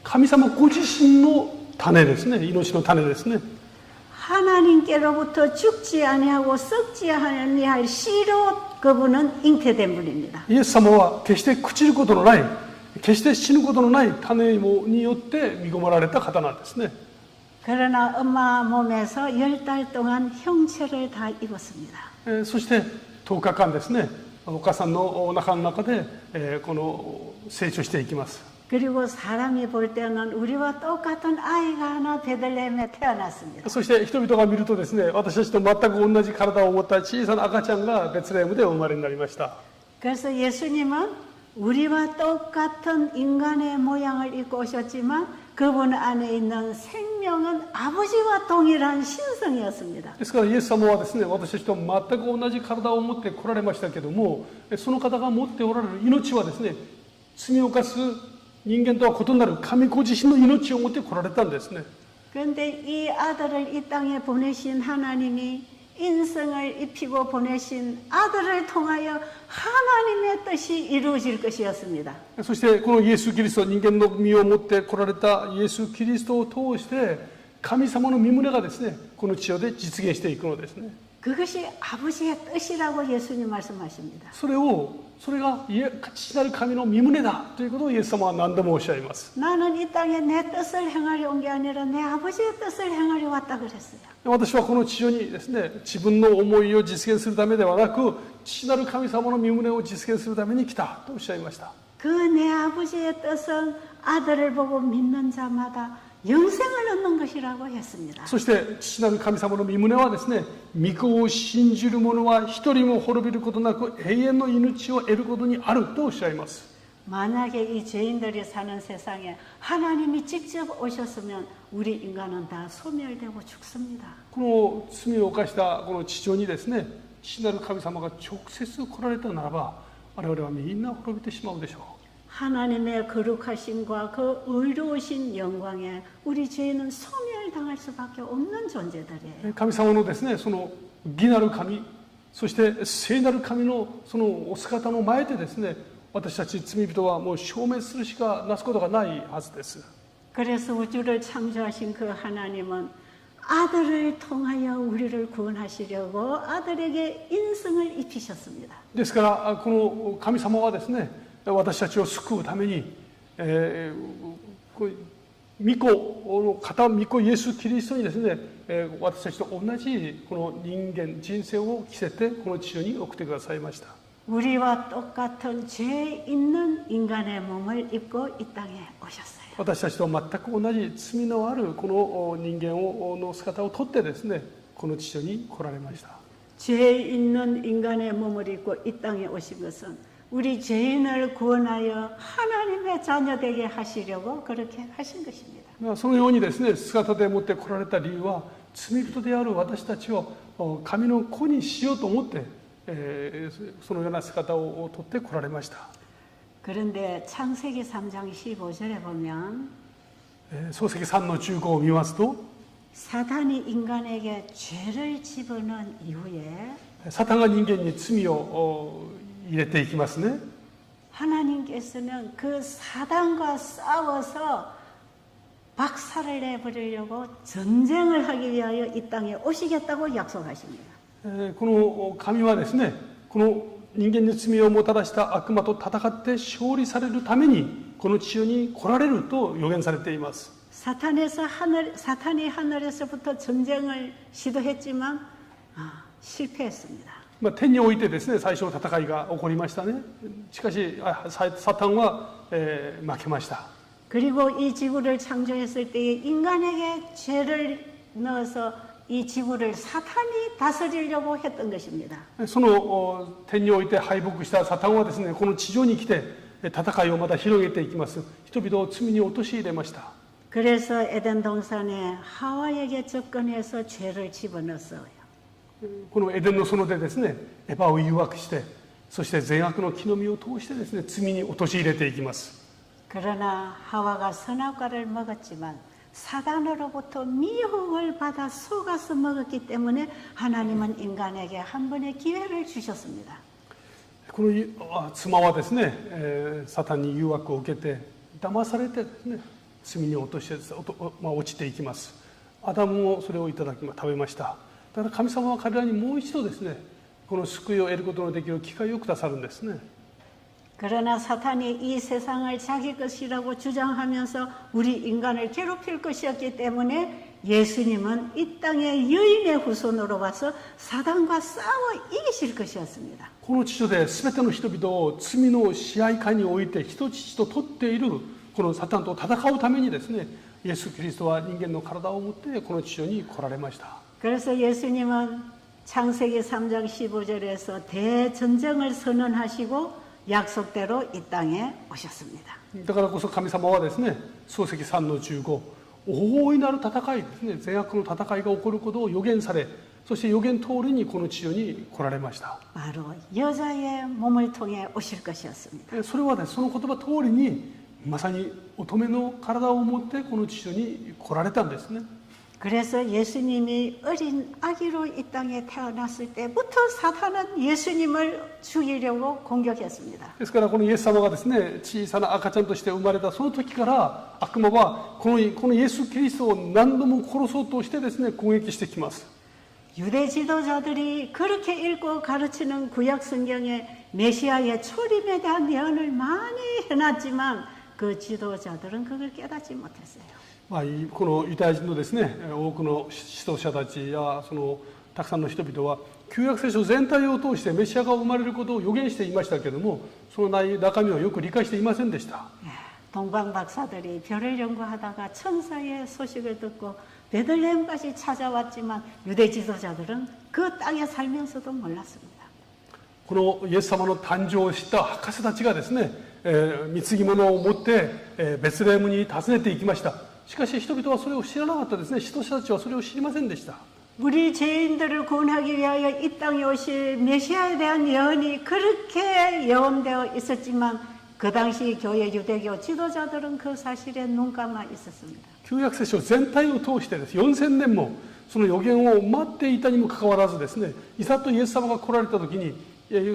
神様ご自身の種ですね、命の種ですね。 하나님께로부터 죽지 아니하고 썩지 아니할 씨로 그분은 잉태된 분입니다. イエス様は決して朽ちることのない、決して死ぬことのない種によって身ごもられた方なんですね。 그러나 엄마 몸에서 10달 동안 형체를 다 입었습니다. そして10日間ですね、お母さんのお腹の中でこの成長していきます。 그리고 사람이 볼 때는 우리와 똑같은 아이가 하나 베들레헴에 태어났습니다. そして人々が見るとですね、私たちと全く同じ体を持った小さな赤ちゃんがベツレヘムでお生まれになりました。 그래서 예수님은 우리와 똑같은 인간의 모양을 입고 오셨지만 그분 안에 있는 생명은 아버지와 동일한 신성이었습니다. ですからイエス様はですね、私たちと全く同じ体を持って来られましたけども、その方が持っておられる命はですね、罪を犯す人間とは異なる神ご自身の命を持って来られたんですね。 그런데 이 아들을 이 땅에 보내신 하나님이 인성을 입히고 보내신 아들을 통하여 하나님의 뜻이 이루어질 것이었습니다. そしてこのイエス・キリスト、人間の身を持って来られたイエス・キリストを通して神様の御胸がですね、この地上で実現していくのですね。 그것이 아버지의 뜻이라고 예수님 말씀하십니다. それが父なる神の御胸だということをイエス様は何度もおっしゃいます。 나는 이 땅에 내 뜻을 행하려 온 게 아니라 내 아버지의 뜻을 행하려 왔다 그랬어요. 私はこの地上にですね、自分の思いを実現するためではなく、父なる神様の御胸を実現するために来たとおっしゃいました。 그 내 아버지의 뜻은 아들을 보고 믿는 자마다 영생을 얻는 것이라고 했습니다. そして父なる神様の御胸はですね、御子を信じる者は一人も滅びることなく永遠の命を得ることにあるとおっしゃいます。 만약에 이 죄인들이 사는 세상에 하나님이 직접 오셨으면 우리 인간은 다 소멸되고 죽습니다. この罪を犯したこの地上にですね、父なる神様が直接来られたならば、我々はみんな滅びてしまうでしょう。 하나님의 거룩하심과 그 의로우신 영광에 우리 죄인은 소멸당할 수밖에 없는 존재들이에요. 神様のですね、その義なる神、そして聖なる神のそのお姿の前でですね、私たち罪人はもう消滅するしかなすことがないはずです。 그래서 우주를 창조하신 그 하나님은 아들을 통하여 우리를 구원하시려고 아들에게 인성을 입히셨습니다. ですからこの神様はですね、私たちを救うために、御子イエス・キリストにですね、私たちと同じこの人間人生を着せてこの地上に送ってくださいました。 우리와 똑같은 죄 있는 인간의 몸을 입고 이 땅에 오셨어요. 私たちと全く同じ罪のあるこの人間の姿をとってですね、この地上に来られました。 죄 있는 인간의 몸을 입고 이 땅에 오신 것은 우리 죄인을 구원하여 하나님의 자녀 되게 하시려고 그렇게 하신 것입니다. そのようにですね、姿でもって来られた理由は、罪人である私たちを神の子にしようと思って、そのような姿をとって来られました。 그런데 창세기 3장 15절에 보면 創世記3の15を見ますと、 사탄이 인간에게 죄를 집어넣은 이후에 サタンが人間に罪を入れていきますね。 하나님께서는 그 사단과 싸워서 박살을 내버리려고 전쟁을 하기 위하여 이 땅에 오시겠다고 약속하십니다. この神はですね、この人間に罪をもたらした悪魔と戦って勝利されるためにこの地上に来られると予言されています。 사탄이 하늘에서부터 전쟁을 시도했지만 실패했습니다. 天においてですね、最初の戦いが起こりましたね。しかしサタンは、負けました。 그리고 이 지구를 창조했을 때에 인간에게 죄를 넣어서 이 지구를 사탄이 다스리려고 했던 것입니다. その天において敗北したサタンはですね、この地上に来て戦いをまた広げていきます。人々を罪に陥れました。 그래서 에덴 동산에 하와에게 접근해서 죄를 집어넣었어요. このエデンの園でですね、エバを誘惑して、そして善悪の木の実を通してですね、罪に陥れていきます。 그러나 하와가 선악과를 먹었지만 사단으로부터 미혹을 받아 속아서 먹었기 때문에 하나님은 인간에게 한 번의 기회를 주셨습니다. この妻はですね、サタンに誘惑を受けて騙されてですね、罪に落ちていきます。アダムもそれを食べました。だから神様は彼らにもう一度ですね、この救いを得ることのできる機会をくださるんですね。 그러나 사탄이 이 세상을 자기 것이라고 주장하면서 우리 인간을 괴롭힐 것이었기 때문에 예수님은 이 땅에 여인의 후손으로 와서 사단과 싸워 이기실 것이었습니다. この地上で全ての人々を罪の支配下に置いて人質と取っているこのサタンと戦うためにですね、イエス・キリストは人間の体を持ってこの地上に来られました。 그래서 예수님은 창세기 3장 15절에서 대전쟁을 선언하시고 약속대로 이 땅에 오셨습니다. だからこそ神様はですね、創世記3の15、大いなる戦いですね、善悪の戦いが起こることを予言され、そして予言通りにこの地上に来られました。 바로 여자의 몸을 통해 오실 것이었습니다. それはね、その言葉通りにまさに乙女の体を持ってこの地上に来られたんですね。 그래서 예수님이 어린 아기로 이 땅에 태어났을 때부터 사탄은 예수님을 죽이려고 공격했습니다. ですからこのイエス様がですね、小さな赤ちゃんとして生まれたその時から悪魔はこのイエス・キリストを何度も殺そうとしてですね、攻撃してきます。 유대 지도자들이 그렇게 읽고 가르치는 구약 성경에 메시아의 초림에 대한 예언을 많이 해놨지만 그 지도자들은 그걸 깨닫지 못했어요. このユダヤ人のですね、多くの指導者たちやそのたくさんの人々は旧約聖書全体を通してメシアが生まれることを予言していましたけれども、その中身をよく理解していませんでした。 동방 박사들이 별을 연구하다가 천사의 소식을 듣고 베들레헴까지 찾아왔지만 유대 지도자들은 그 땅에 살면서도 몰랐습니다. このイエス様の誕生を知った博士たちがですね、貢ぎ物を持ってベツレヘムに訪ねていきました。しかし人々はそれを知らなかったですね。指導者たちはそれを知りませんでした。 우리 죄인들을 구원하기 위하여 이 땅에 오실 메시아에 대한 예언이 그렇게 예언되어 있었지만 그 당시 교회 유대교 지도자들은 그 사실에 눈 감아 있었습니다. 旧約聖書全体を通してです。4000年もその予言を待っていたにもかかわらずですね、いざとイエス様が来られた時に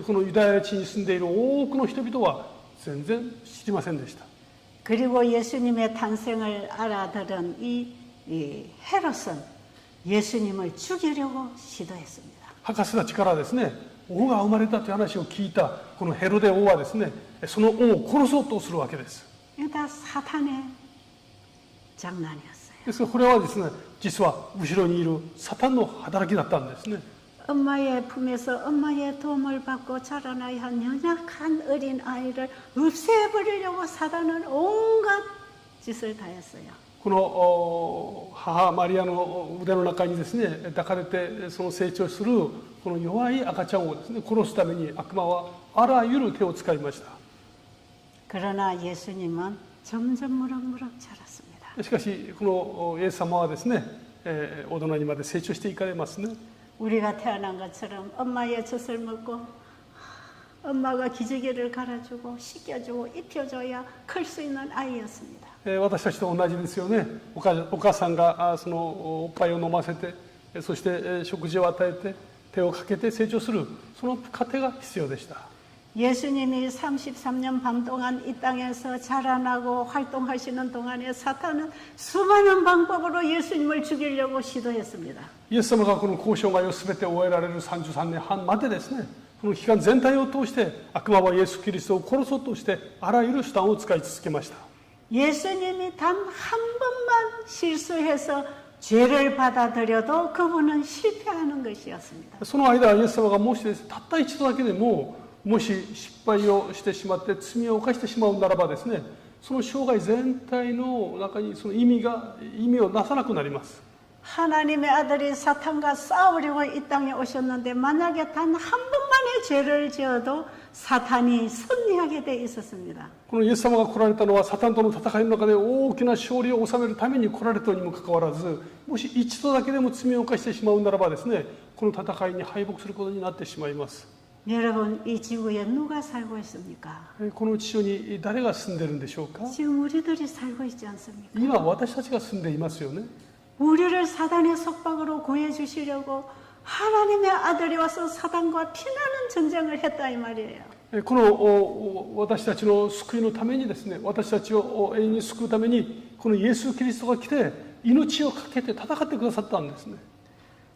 このユダヤ地に住んでいる多くの人々は全然知りませんでした。 그리고 예수님의 탄생을 알아들은 이 헤롯은 예수님을 죽이려고 시도했습니다. 博士たちからですね、王が生まれたという話を聞いたこのヘロデ王はですね、その王を殺そうとするわけです。 이게 다 사탄의 장난이었어요. ですからこれはですね、実は後ろにいるサタンの働きだったんですね。 엄마의 품에서 엄마의 도움을 받고 자라나야 한 연약한 어린 아이를 없애버리려고 사단은 온갖 짓을 다했어요. この母マリアの腕の中にですね、抱かれてその成長するこの弱い赤ちゃんをですね、殺すために悪魔はあらゆる手を使いました。 그러나 예수님은 점점 무럭무럭 자랐습니다. しかしこのイエス様はですね、大人にまで成長していかれますね。 우리가 태어난 것처럼 엄마의 젖을 먹고 엄마가 기저귀를 갈아주고 씻겨주고 입혀줘야 클 수 있는 아이였습니다. 私たちと同じですよね。お母さんがそのおっぱいを飲ませて、そして食事を与えて手をかけて成長する、その過程が必要でした。 예수님이 33년 반 동안 이 땅에서 자라나고 활동하시는 동안에 사탄은 수많은 방법으로 예수님을 죽이려고 시도했습니다. イエス様がこの交渉が全て終えられる33年半までですね、この期間全体を通して悪魔はイエス・キリストを殺そうとしてあらゆる手段を使い続けました。 예수님이 단 한 번만 실수해서 죄를 받아들여도 그분은 실패하는 것이었습니다. その間イエス様がもしですね、たった一度だけでももし失敗をしてしまって罪を犯してしまうならばですね、その生涯全体の中にその意味をなさなくなります。 하나님의 아들이 사탄과 싸우려고 이 땅에 오셨는데 만약에 단 한 번만의 죄를 지어도 사탄이 승리하게 돼 있었습니다. このイエス様が来られたのはサタンとの戦いの中で大きな勝利を収めるために来られたにもかかわらず、もし一度だけでも罪を犯してしまうならばですね、この戦いに敗北することになってしまいます。 여러분, 이 지구에 누가 살고 있습니까? この地上に誰が住んでるんでしょうか。 지금 우리들이 살고 있지 않습니까? 今私たちが住んでいますよね。 우리를 사단의 속박으로 구해주시려고 하나님의 아들이 와서 사단과 피나는 전쟁을 했다 이 말이에요. この私たちの救いのためにですね、私たちを永遠に救うためにこのイエス・キリストが来て命を懸けて戦ってくださったんですね。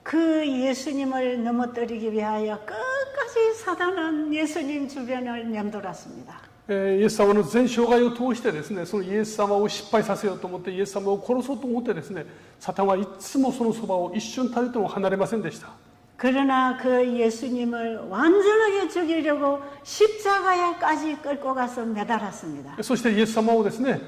그 예수님을 넘어뜨리기 위하여 끝까지 사단은 예수님 주변을 맴돌았습니다. イエス様の全生涯を通してですね、そのイエス様を失敗させようと思ってイエス様を殺そうと思ってですね、サタンはいつもそのそばを一瞬たりとも離れませんでした。 그러나 그 예수님을 완전하게 죽이려고 십자가에까지 끌고 가서 매달았습니다. そしてイエス様をですね、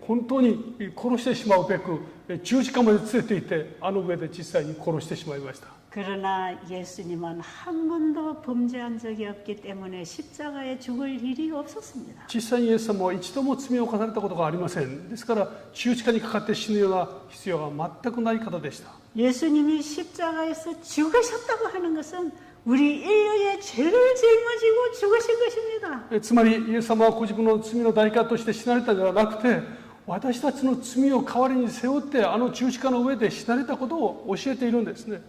本当に殺してしまうべく十字架まで連れて行ってあの上で実際に殺してしまいました。 그러나 예수님은 한 번도 범죄한 적이 없기 때문에 십자가에 죽을 일이 없었습니다. 実際にイエス様は一度も罪を犯されたことがありません。ですから十字架にかかって死ぬような必要が全くない方でした。 예수님이 십자가에서 죽으셨다고 하는 것은 우리 인류의 죄를 짊어지고 죽으신 것입니다. つまりイエス様はご自分の罪の代価として死なれたのではなくて、私たちの罪を代わりに背負ってあの十字架の上で死なれたことを教えているんですね。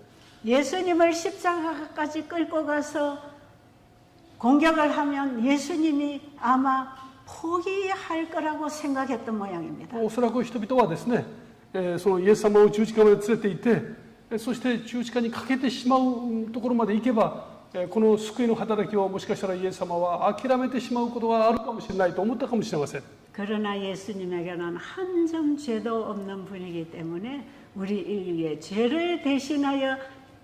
예수님을 십자가까지 끌고 가서 공격을 하면 예수님이 아마 포기할 거라고 생각했던 모양입니다. おそらく人々はですね、そのイエス様を十字架まで連れて行って、そして十字架にかけてしまうところまで行けば、この救いの働きをもしかしたらイエス様は諦めてしまうことがあるかもしれないと思ったかもしれません。 그러나 예수님에게는 한 점 죄도 없는 분이기 때문에 우리 인류의 죄를 대신하여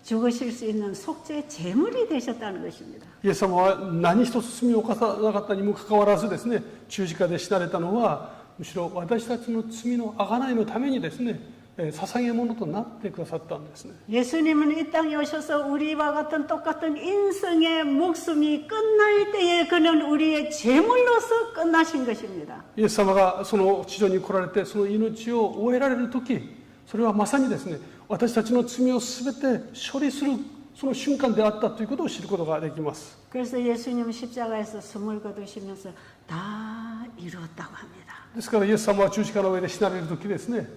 죽으실 수 있는 속죄 제물이 되셨다는 것입니다. イエス様は何一つ罪を犯さなかったにもかかわらずですね、十字架で死なれたのはむしろ私たちの罪の贖いのためにですね、捧げ物となってくださったんですね。 예수님은 이 땅에 오셔서 우리와 같은 똑같은 인생의 목숨이 끝날 때에 그는 우리의 제물로서 끝나신 것입니다. イエス様がその地上に来られてその命を終えられる時、それはまさにですね、私たちの罪をすべて処理するその瞬間であったということを知ることができます。 그래서 예수님은 십자가에서 숨을 거두시면서 다 이루었다고 합니다. ですからイエス様は十字架の上で死なれる時ですね、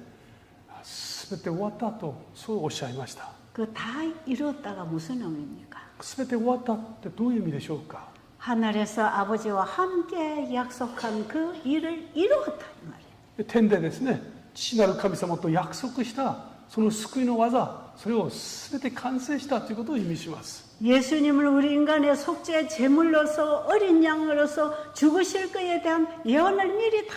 すべて終わったとそうおっしゃいました。 그 다 이루었다가 무슨 의미입니까? すべて終わったってどういう意味でしょうか。 하늘에서 아버지와 함께 약속한 그 일을 이루었다 이 말이에요. 天でですね、父なる神様と約束したその救いの技、それをすべて完成したということを意味します。 예수님을 우리 인간의 속죄 제물로서 어린 양으로서 죽으실 것에 대한 예언을 미리 다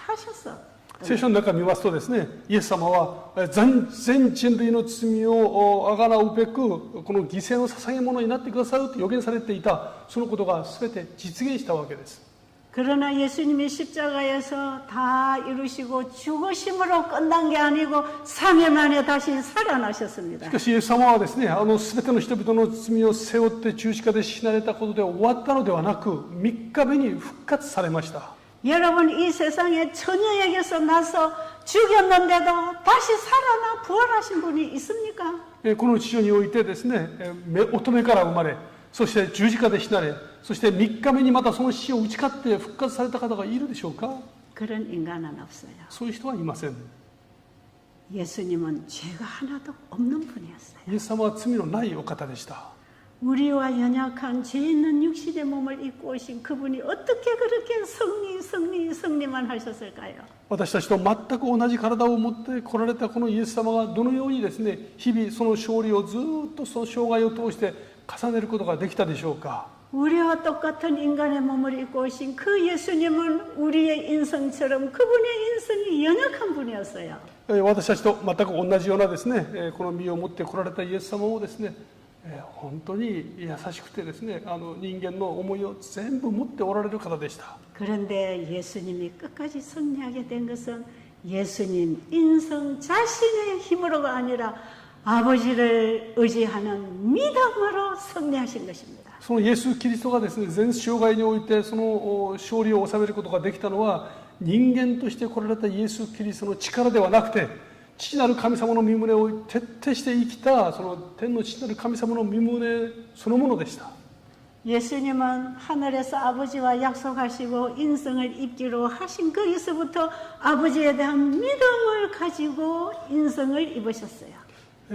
하셨어. 聖書の中を見ますとですね、イエス様は全人類の罪をあがなうべくこの犠牲の捧げ物になってくださると予言されていたそのことが全て実現したわけです。 그러나 예수님이 십자가에서 다 이루시고 죽으심으로 끝난 게 아니고 3일 만에 다시 살아나셨습니다. しかしイエス様はですね、全ての人々の罪を背負って十字架で死なれたことで終わったのではなく、3日目に復活されました。 여러분 이 세상에 처녀에게서 나서 죽였는데도 다시 살아나 부활하신 분이 있습니까? この地上においてですね、乙女から生まれ、そして十字架で死なれ、そして3日目にまたその死を打ち勝って復活された方がいるでしょうか。 그런 인간은 없어요. そういう人はいません。 예수님은 죄가 하나도 없는 분이었어요. イエス様は罪のないお方でした。 우리와 연약한 죄 있는 육신의 몸을 입고 오신 그분이 어떻게 그렇게 승리만 하셨을까요? 私たちと全く同じ体を持って来られたこのイエス様がどのようにですね、日々その勝利をずっとその生涯を通して重ねることができたでしょうか。 우리와 똑같은 인간의 몸을 입고 오신 그 예수님은 우리의 인성처럼 그분의 인성이 연약한 분이었어요. 私たちと全く同じようなですね、この身を持って来られたイエス様をですね、本当に優しくてですね、人間の思いを全部持っておられる方でした。 그런데 예수님이 끝까지 승리하게 된 것은 예수님 인성 자신의 힘으로가 아니라 아버지를 의지하는 믿음으로 승리하신 것입니다. そのイエス・キリストがですね、全生涯においてその勝利を収めることができたのは、人間として来られたイエス・キリストの力ではなくて、父なる神様の御胸を徹底して生きたその天の父なる神様の御胸そのものでした。 예수님은 하늘에서 아버지와 약속하시고 인성을 입기로 하신 거기서부터 아버지에 대한 믿음을 가지고 인성을 입으셨어요.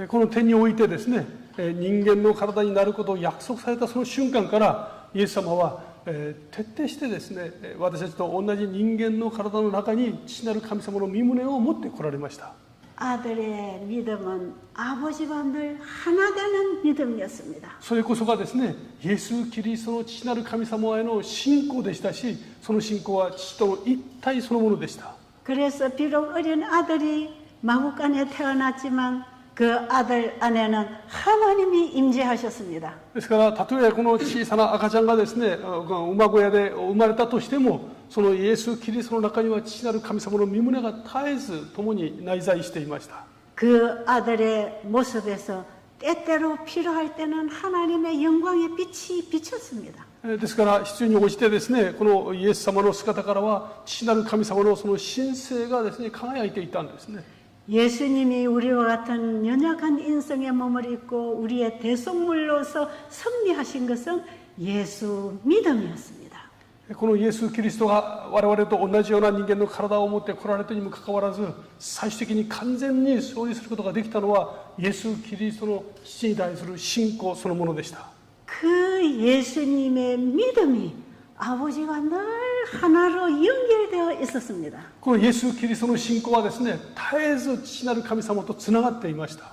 この天においてですね、人間の体になることを約束されたその瞬間から、イエス様は徹底してですね、私たちと同じ人間の体の中に父なる神様の御胸を持ってこられました。 아들의 믿음은 아버지와 늘 하나 되는 믿음이었습니다. それこそがですね、イエス・キリストの父なる神様への信仰でしたし、その信仰は父との一体そのものでした。 그래서 비록 어린 아들이 마국간에 태어났지만 그 아들 안에는 하나님이 임재하셨습니다. ですから、たとえこの小さな赤ちゃんがですね、馬小屋で生まれたとしても、そのイエス・キリストの中には父なる神様の御胸が絶えず共に内在していました。 그 아들의 모습에서 때때로 필요할 때는 하나님의 영광의 빛이 비쳤습니다. ですから必要に応じてですね、このイエス様の姿からは父なる神様のその神聖がですね、輝いていたんですね。 예수님이 우리와 같은 연약한 인성의 몸을 입고 우리의 대속물로서 승리하신 것은 예수 믿음이었습니다. このイエス・キリストが我々と同じような人間の体を持って来られたにもかかわらず、最終的に完全に勝利することができたのはイエス・キリストの父に対する信仰そのものでした。 그 예수님의 믿음이 아버지와 늘 하나로 연결되어 있었습니다. このイエス・キリストの信仰はですね、絶えず父なる神様とつながっていました。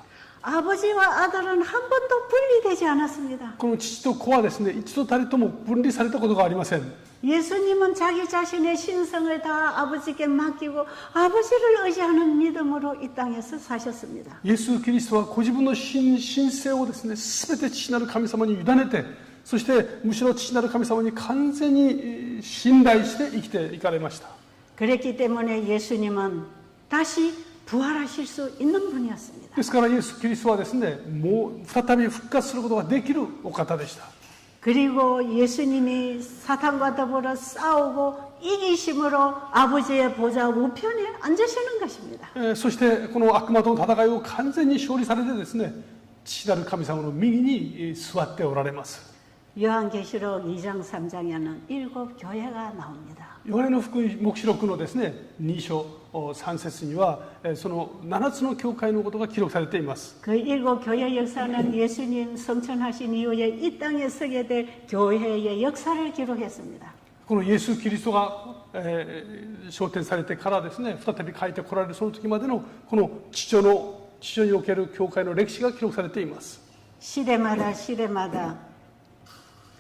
아버지와 아들은 한 번도 분리되지 않았습니다. この父と子はですね、一度たりとも分離されたことがありません。 예수님은 자기 자신의 신성을 다 아버지께 맡기고 아버지를 의지하는 믿음으로 이 땅에서 사셨습니다. イエス・キリストはご自分の神性をですね、すべて父なる神様に委ねて、そしてむしろ父なる神様に完全に信頼して生きていかれました。 그랬기 때문에 예수님은 다시 부활하실 수 있는 분이었습니다. ですからイエス・キリストはですね、もう再び復活することができるお方でした。 그리고 예수님이 사탄과 더불어 싸우고 이기심으로 아버지의 보좌 우편에 앉으시는 것입니다. そしてこの悪魔との戦いを完全に勝利されてですね、父なる神様の右に座っておられます。 요한계시록 2장 3장에는 7 교회가 나옵니다. ヨハネの福音黙示録のですね、2章3節にはその7つの教会のことが記録されています。 그 7 교회 역사는 예수님 성천하신 이후에 이 땅에 서게 될 교회의 역사를 기록했습니다. このイエス・キリストが、昇天されてからですね、再び書いてこられるその時までのこの地上における教会の歴史が記録されています。 시대마다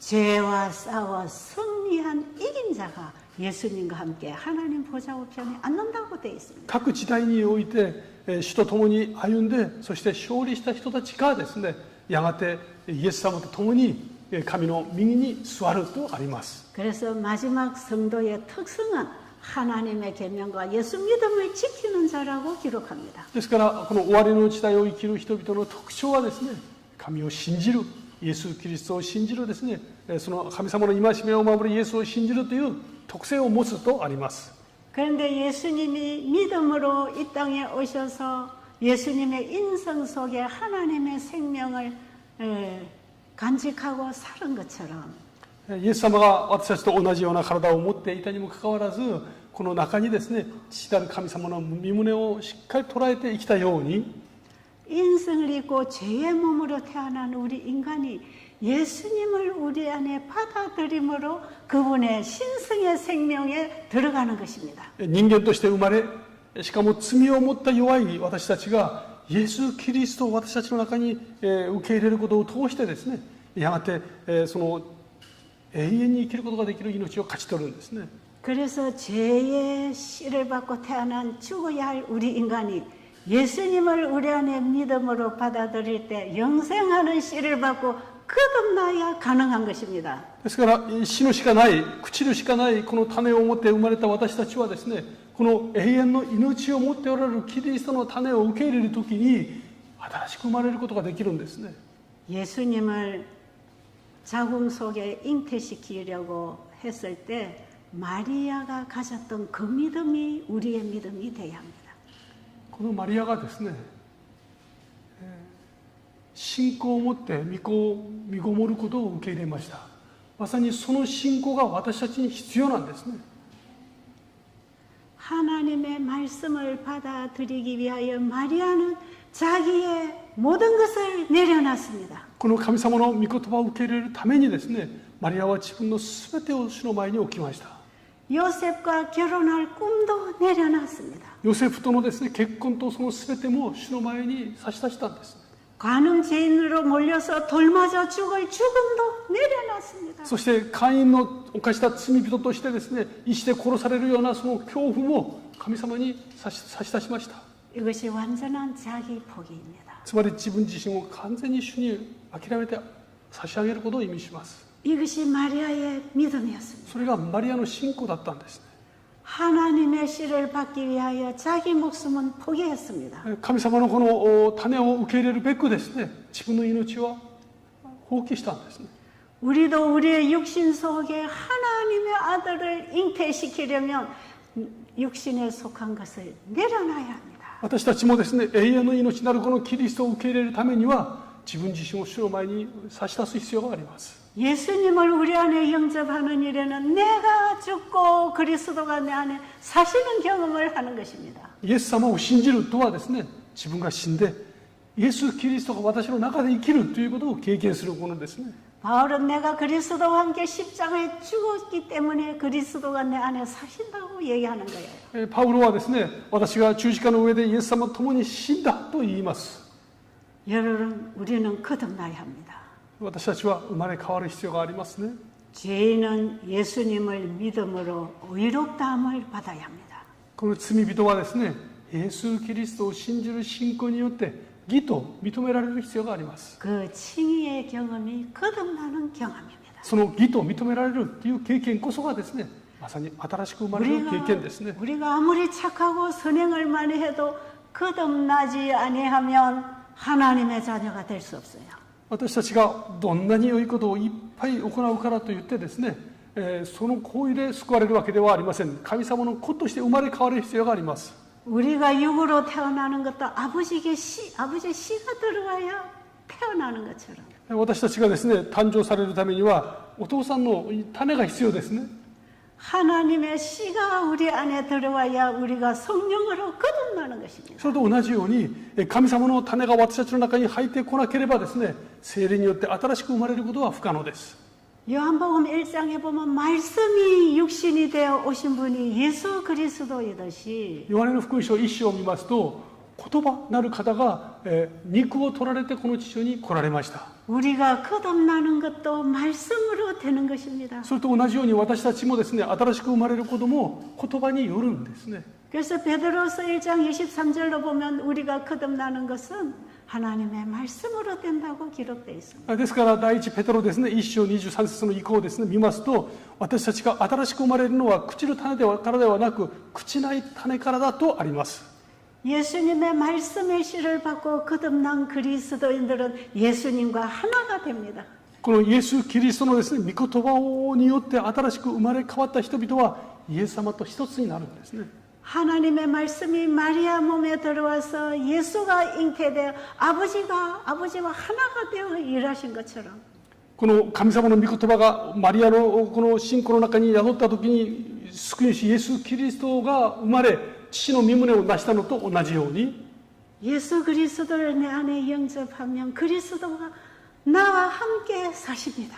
죄와 싸워 승리한 이긴 자가 예수님과 함께 하나님 보좌 우편에 앉는다고 되어 있습니다. 各時代において主と共に歩んで、そして勝利した人たちがですね、やがてイエス様と共に神の右に座るとあります。 그래서 마지막 성도의 특성은 하나님의 계명과 예수 믿음을 지키는 자라고 기록합니다. ですからこの終わりの時代を生きる人々の特徴はですね、神を信じる、イエス・キリストを信じるですね、その神様の戒めを守るイエスを信じるという特性を持つとあります。 그런데 예수님이 믿음으로 이 땅에 오셔서 예수님의 인성 속에 하나님의 생명을 간직하고 사는 것처럼 イエス様が私たちと同じような体を持っていたにもかかわらず、この中にですね、父なる神様の御胸をしっかり捉えて生きたように、 인성을 입고 죄의 몸으로 태어난 우리 인간이 예수님을 우리 안에 받아들임으로 그분의 신성의 생명에 들어가는 것입니다. 人間として生まれ、しかも罪を持った弱い私たちがイエス・キリストを私たちの中に受け入れることを通してですね、やがてその永遠に生きることができる命を勝ち取るんですね。 그래서 죄의 씨를 받고 태어난 죽어야 할 우리 인간이 예수님을 우리 안에 믿음으로 받아들일 때 영생하는 씨를 받고 거듭나야 가능한 것입니다. ですから死のしかない、朽ちるしかないこの種を持って生まれた私たちはですね、この永遠の命を持っておられるキリストの種を受け入れるときに新しく生まれることができるんですね。 예수님을 자궁 속에 잉태시키려고 했을 때 마리아가 가졌던 그 믿음이 우리의 믿음이 되어야 합니다. このマリアがですね、信仰を持って御子を身ごもることを受け入れました。まさにその信仰が私たちに必要なんですね。 하나님의 말씀을 받아들이기 위하여 마리아는 자기의 모든 것을 내려놨습니다. この神様の御言葉を受け入れるためにですね、マリアは自分のすべてを主の前に置きました。 요셉과 결혼할 꿈도 내려놨습니다. ヨセフとのですね、結婚とそのすべても主の前に差し出したんです。 간음 죄인으로 몰려서 돌 맞아 죽을 죽음도 내려놨습니다. そして会員の犯した罪人としてですね、石で殺されるようなその恐怖も神様に差し出しました。 이것이 완전한 자기 포기입니다. つまり自分自身を完全に主に諦めて差し上げることを意味します。 이것이 마리아의 믿음이었습니다. それがマリアの信仰だったんですね。 하나님의 씨를 받기 위하여 자기 목숨은 포기했습니다. 神様のこの種を受け入れるべくですね、自分の命は放棄したんですね。 우리도 우리의 육신 속에 하나님의 아들을 잉태시키려면 육신에 속한 것을 내려놔야 합니다. 私たちもですね、永遠の命なるこのキリストを受け入れるためには自分自身を主の前に差し出す必要があります。 예수님을 우리 안에 영접하는 일에는 내가 죽고 그리스도가 내 안에 사시는 경험을 하는 것입니다. イエス様を信じるとはですね、自分が死んでイエス・キリストが私の中で生きるということを経験するものですね。 바울은 내가 그리스도와 함께 십자가에 죽었기 때문에 그리스도가 내 안에 사신다고 얘기하는 거예요. パウロはですね、私が十字架の上でイエス様と共に死んだと言います。 여러분, 우리는 거듭나야 합니다. 私たちは生まれ変わる必要がありますね。 죄인은 예수님을 믿음으로 의롭다함을 받아야 합니다. この罪人はですね、イエス・キリストを信じる信仰によって義と認められる必要があります。 그 칭의의 경험이 거듭나는 경험입니다. その義と認められるという経験こそがですね、まさに新しく生まれる経験ですね。 우리가 아무리 착하고 선행을 많이 해도 거듭나지 아니하면 하나님의 자녀가 될 수 없어요. 私たちがどんなに良いことをいっぱい行うからといってですね、その行為で救われるわけではありません。神様の子として生まれ変わる必要があります。 우리가 육으로 태어나는 것도 아버지의 씨가 들어와야 태어나는 것처럼 私たちがですね、誕生されるためにはお父さんの種が必要ですね。 하나님의 씨가 우리 안에 들어와야 우리가 성령으로 거듭나는 것입니다. それと同じように神様の種が私たちの中に入ってこなければですね、聖霊によって新しく生まれることは不可能です。 요한복음 1장에 보면 말씀이 육신이 되어 오신 분이 예수 그리스도이듯이 ヨハネの福音書1章を見ますと、言葉なる方が肉を取られてこの地上に来られました。 우리가 거듭나는 것도 말씀으로 되는 것입니다. それと同じように私たちもですね、新しく生まれることも言葉によるんですね。 그래서 베드로서 1장 23절로 보면 우리가 거듭나는 것은 하나님의 말씀으로 된다고 기록되어 있습니다. ですから第一ペテロですね、1章23節の意向をですね見ますと、私たちが新しく生まれるのは口の種からではなく口ない種からだとあります。 예수님의 말씀의 씨를 받고 거듭난 그리스도인들은 예수님과 하나가 됩니다. このイエス・キリストのですね、御言葉によって新しく生まれ変わった人々はイエス様と一つになるんですね。 하나님의 말씀이 마리아 몸에 들어와서 예수가 잉태되어 아버지와 하나가 되어 일하신 것처럼 この神様の御言葉がマリアのこの信仰の中に宿った時に救い主イエス・キリストが生まれ父の身旨を成したのと同じように 예수 그리스도를 내 안에 영접하면 그리스도가 나와 함께 사십니다.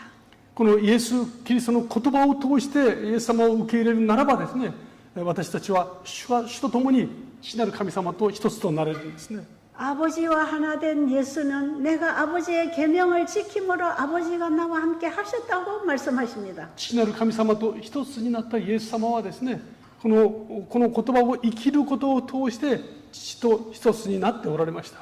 このイエス・キリストの言葉を通してイエス様を受け入れるならばですね、私たちは主と共に父なる神様と一つとなれるんですね。 아버지와 하나 된 예수는 내가 아버지의 계명을 지킴으로 아버지가 나와 함께 하셨다고 말씀하십니다. 父なる神様と一つになったイエス様はですね、この言葉を生きることを通して父と一つになっておられました。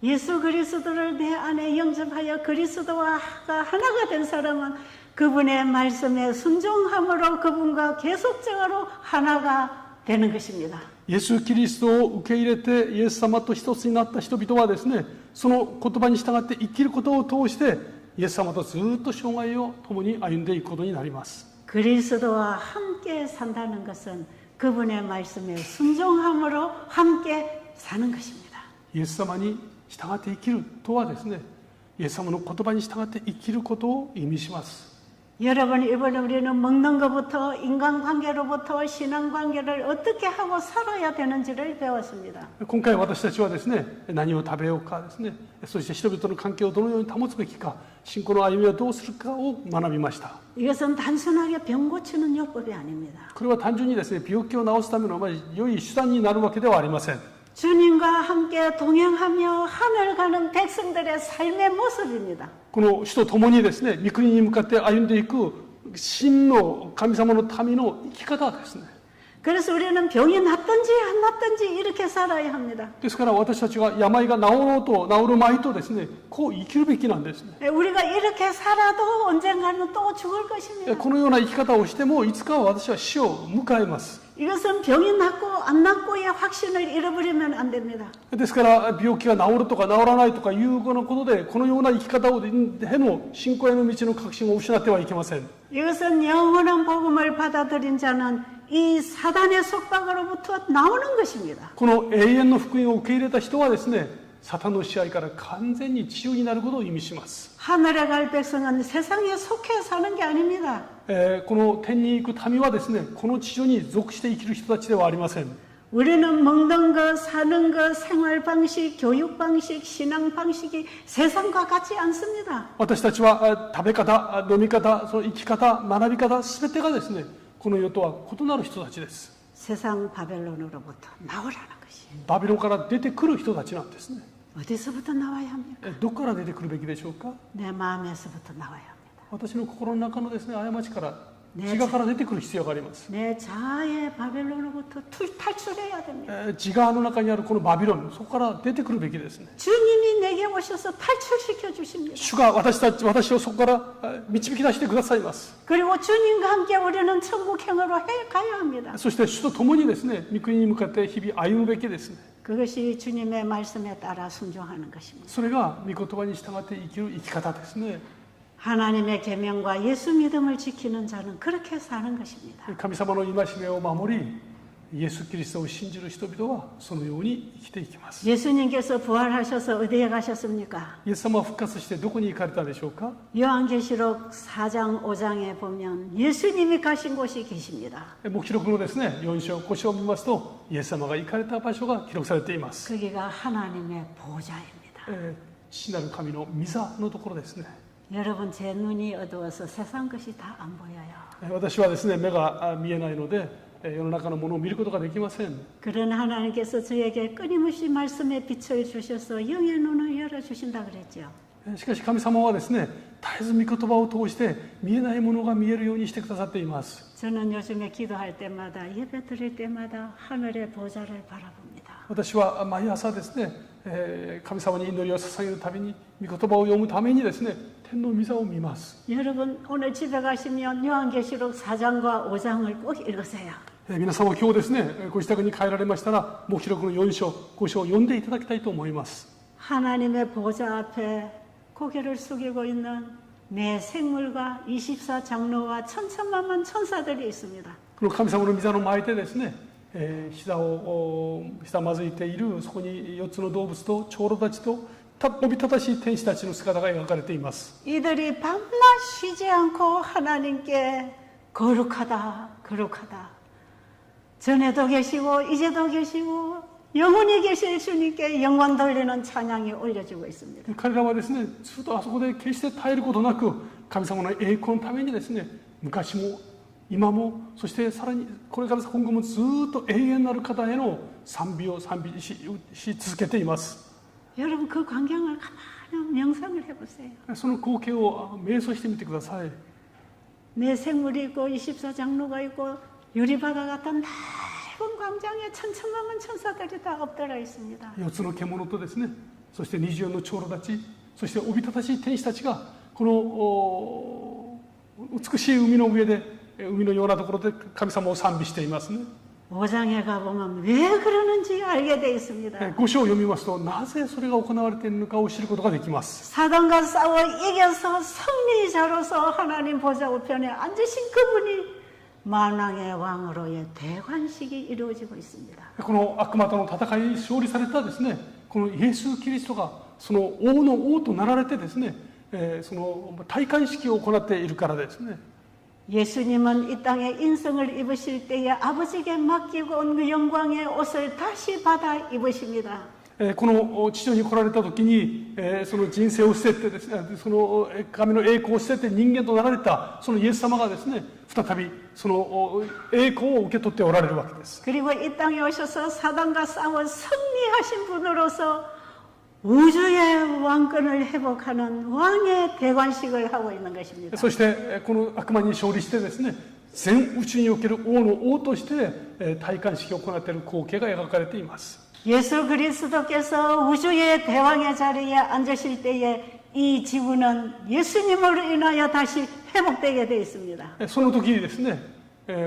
예수 그리스도를 내 안에 영접하여 그리스도와 하나가 된 사람은 그분의 말씀에 순종함으로 그분과 계속적으로 하나가 되는 것입니다. イエス・キリストを受け入れてイエス様と一つになった人々はですね、その言葉に従って生きることを通してイエス様とずっと生涯を共に歩んでいくことになります。 그리스도와 함께 산다는 것은 그분의 말씀에 순종함으로 함께 사는 것입니다. イエス様に従って生きるとはですね、イエス様の言葉に従って生きることを意味します。 여러분, 이번에 우리는 먹는 것부터 인간관계로부터 신앙관계를 어떻게 하고 살아야 되는지를 배웠습니다. 今回私たちはですね、何を食べようかですね、そして人々の関係をどのように保つべきか、信仰の歩みをどうするかを学びました。 이것은 단순하게 병 고치는 요법이 아닙니다. これは単純にですね、病気を治すための良い手段になるわけではありません。 주님과 함께 동행하며 하늘 가는 백성들의 삶의 모습입니다. この主と共にですね、御国に向かって歩んでいく真の神様の民の生き方ですね。 그래서 우리는 병이 낫든지 안 낫든지 이렇게 살아야 합니다. ですから私たちは病が治ろうと治るまいとですね、こう生きるべきなんですね。 우리가 이렇게 살아도 언젠가는 또 죽을 것입니다. このような生き方をしてもいつかは私は死を迎えます。 이것은 병이 낫고 안 낫고의 확신을 잃어버리면 안 됩니다. ですから病気が治るとか治らないとかいうことでこのような生き方をへの信仰への道の確信を失ってはいけません。 이것은 영원한 복음을 받아들인 자는 이 사단의 속박으로부터 나오는 것입니다. この永遠の福音を受け入れた人はですね、サタンの支配から完全に自由になることを意味します。 하늘에 갈 백성은 세상에 속해 사는 게 아닙니다. この天に行く民はですね、この地上に属して生きる人たちではありません。 우리는 먹는 것, 사는 것, 생활 방식, 교육 방식, 신앙 방식이 세상과 같지 않습니다. 私たちは食べ方、飲み方、その生き方、学び方、すべてがですね、この世とは異なる人たちです。 세상 바벨론으로부터 나오라는 것이 バビロンから出てくる人たちなんですね。 어디서부터 나와야 합니까? どこから出てくるべきでしょうか。 내 마음에서부터 나와야 합니다. 私の心の中のですね、過ちから自我から出てくる必要があります。 내 자아의 바벨론으로부터 탈출해야 됩니다. 自我の中にあるこのバビロン、そこから出てくるべきですね。 주님이 내게 오셔서 탈출시켜 주십니다. 主が私をそこから導き出してくださいます。 그리고 주님과 함께 우리는 천국행으로 가야 합니다. そして主と共にですね、御国に向かって日々歩むべきですね。 그것이 주님의 말씀에 따라 순종하는 것입니다. それが御言葉に従って生きる生き方ですね。 하나님의 계명과 예수 믿음을 지키는 자는 그렇게 사는 것입니다. 神様の戒めを守り、イエス・キリストを信じる人々はそのように生きていきます。 예수님께서 부활하셔서 어디에 가셨습니까? イエス様は復活してどこに行かれたでしょうか。 요한계시록 4장 5장에 보면 예수님이 가신 곳이 계십니다. 黙示録のですね、4章5章を見ますと、イエス様が行かれた場所が記録されています。 거기가 하나님의 보좌입니다. 父なる神の御座のところですね。 여러분, 제 눈이 어두워서 세상 것이 다 안 보여요. 私はですね、目が見えないので世の中のものを見ることができません。 그런 하나님께서 저에게 끊임없이 말씀의 빛을 주셔서 영의 눈을 열어주신다 그랬죠. しかし神様はですね、絶えず御言葉を通して見えないものが見えるようにしてくださっています。 저는 요즘에 기도할 때마다 예배 드릴 때마다 하늘의 보좌를 바라봅니다. 私は毎朝ですね、神様に祈りを捧げるたびに御言葉を読むためにですね、天の御座を見ます。 여러분, 오늘 집에 가시면 요한계시록 4장과 5장을 꼭 읽으세요. 皆様今日ですね、ご自宅に帰られましたら黙示録の4章5章を読んでいただきたいと思います。 하나님의 보좌 앞에 고개를 숙이고 있는 내 생물과 24 장로와 천천만만 천사들이 있습니다. この神様の御座の前でですね、ひざまずいているそこに4つの動物と長老たちとおびただしい天使たちの姿が描かれています。 이들이 밤낮 쉬지 않고 하나님께 거룩하다 거룩하다, 전에도 계시고 이제도 계시고 영원히 계실 주님께 영광 돌리는 찬양이 올려지고 있습니다. 彼らはですね、ずっとあそこで決して絶えることなく神様の栄光のためにですね、昔も今もそしてさらにこれから今後もずっと永遠なる方への賛美を賛美し続けています。 여러분, 그 광경을 가만히 명상을 해보세요. その光景を瞑想してみてください。 내 생물이 있고 24 장로가 있고 유리바다 같은 넓은 광장에 천천만만 천사들이 다 엎드려 있습니다. 4つの獣とですね、そして24の長老たち、そしておびただしい天使たちがこの美しい海の上で海のようなところで神様を賛美していますね。 5장에 가보면 왜 그러는지 알게 되어 있습니다. 5章を読みますと、なぜそれが行われているのかを知ることができます。 사단과 싸워 이겨서 승리자로서 하나님 보좌 우편에 앉으신 그분이 만왕의 왕으로의 대관식이 이루어지고 있습니다. この悪魔との戦いに勝利されたですね、このイエス・キリストがその王の王となられてですね、その戴冠式を行っているからですね。 예수님은 이 땅에 인성을 입으실 때에 아버지께 맡기고 온 그 영광의 옷을 다시 받아 입으십니다. この地上に来られた時に、その人生を捨ててですね、その神の栄光を捨てて人間となられたそのイエス様がですね、再びその栄光を受け取っておられるわけです。 그리고 이 땅에 오셔서 사단과 싸워 승리하신 분으로서 우주의 왕권을 회복하는 왕의 대관식을 하고 있는 것입니다. そしてこの悪魔に勝利してですね、全宇宙における王の王として戴冠式を行っている光景が描かれています。 예수 그리스도께서 우주의 대왕의 자리에 앉으실 때에 이 지구는 예수님으로 인하여 다시 회복되게 되어 있습니다. その時にですね、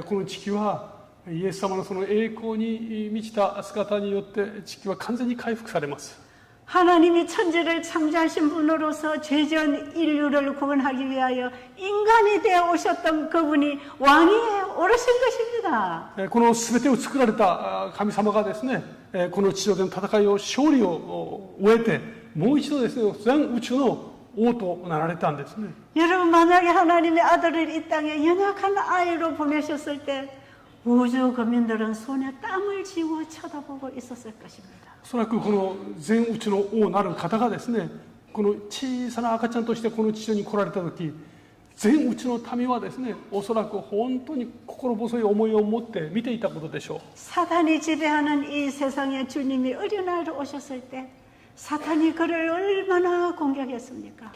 この地球はイエス様のその栄光に満ちた姿によって地球は完全に回復されます。 하나님이 천지를 창조하신 분으로서 죄지은 인류를 구원하기 위하여 인간이 되어 오셨던 그분이 왕위에 오르신 것입니다. この全てを作られた神様がですね、この地上での戦いを勝利を終えて、もう一度ですね、全宇宙の王となられたんですね。 여러분 만약에 하나님의 아들을 이 땅에 연약한 아이로 보내셨을 때 우주 국민들은 손에 땀을 쥐고 쳐다보고 있었을 것입니다. おそらくこの全宇宙の王なる方がですね、この小さな赤ちゃんとしてこの地上に来られた時、全宇宙の民はですね、おそらく本当に心細い思いを持って見ていたことでしょう。 사탄이 지배하는 이 세상에 주님이 어린아이로 오셨을 때 사탄이 그를 얼마나 공격했습니까?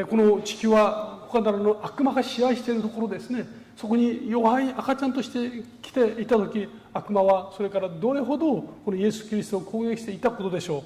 この地球は他ならの悪魔が支配しているところですね、そこに弱い赤ちゃんとして来ていた時、悪魔はそれからどれほどこのイエス・キリストを攻撃していたことでしょう。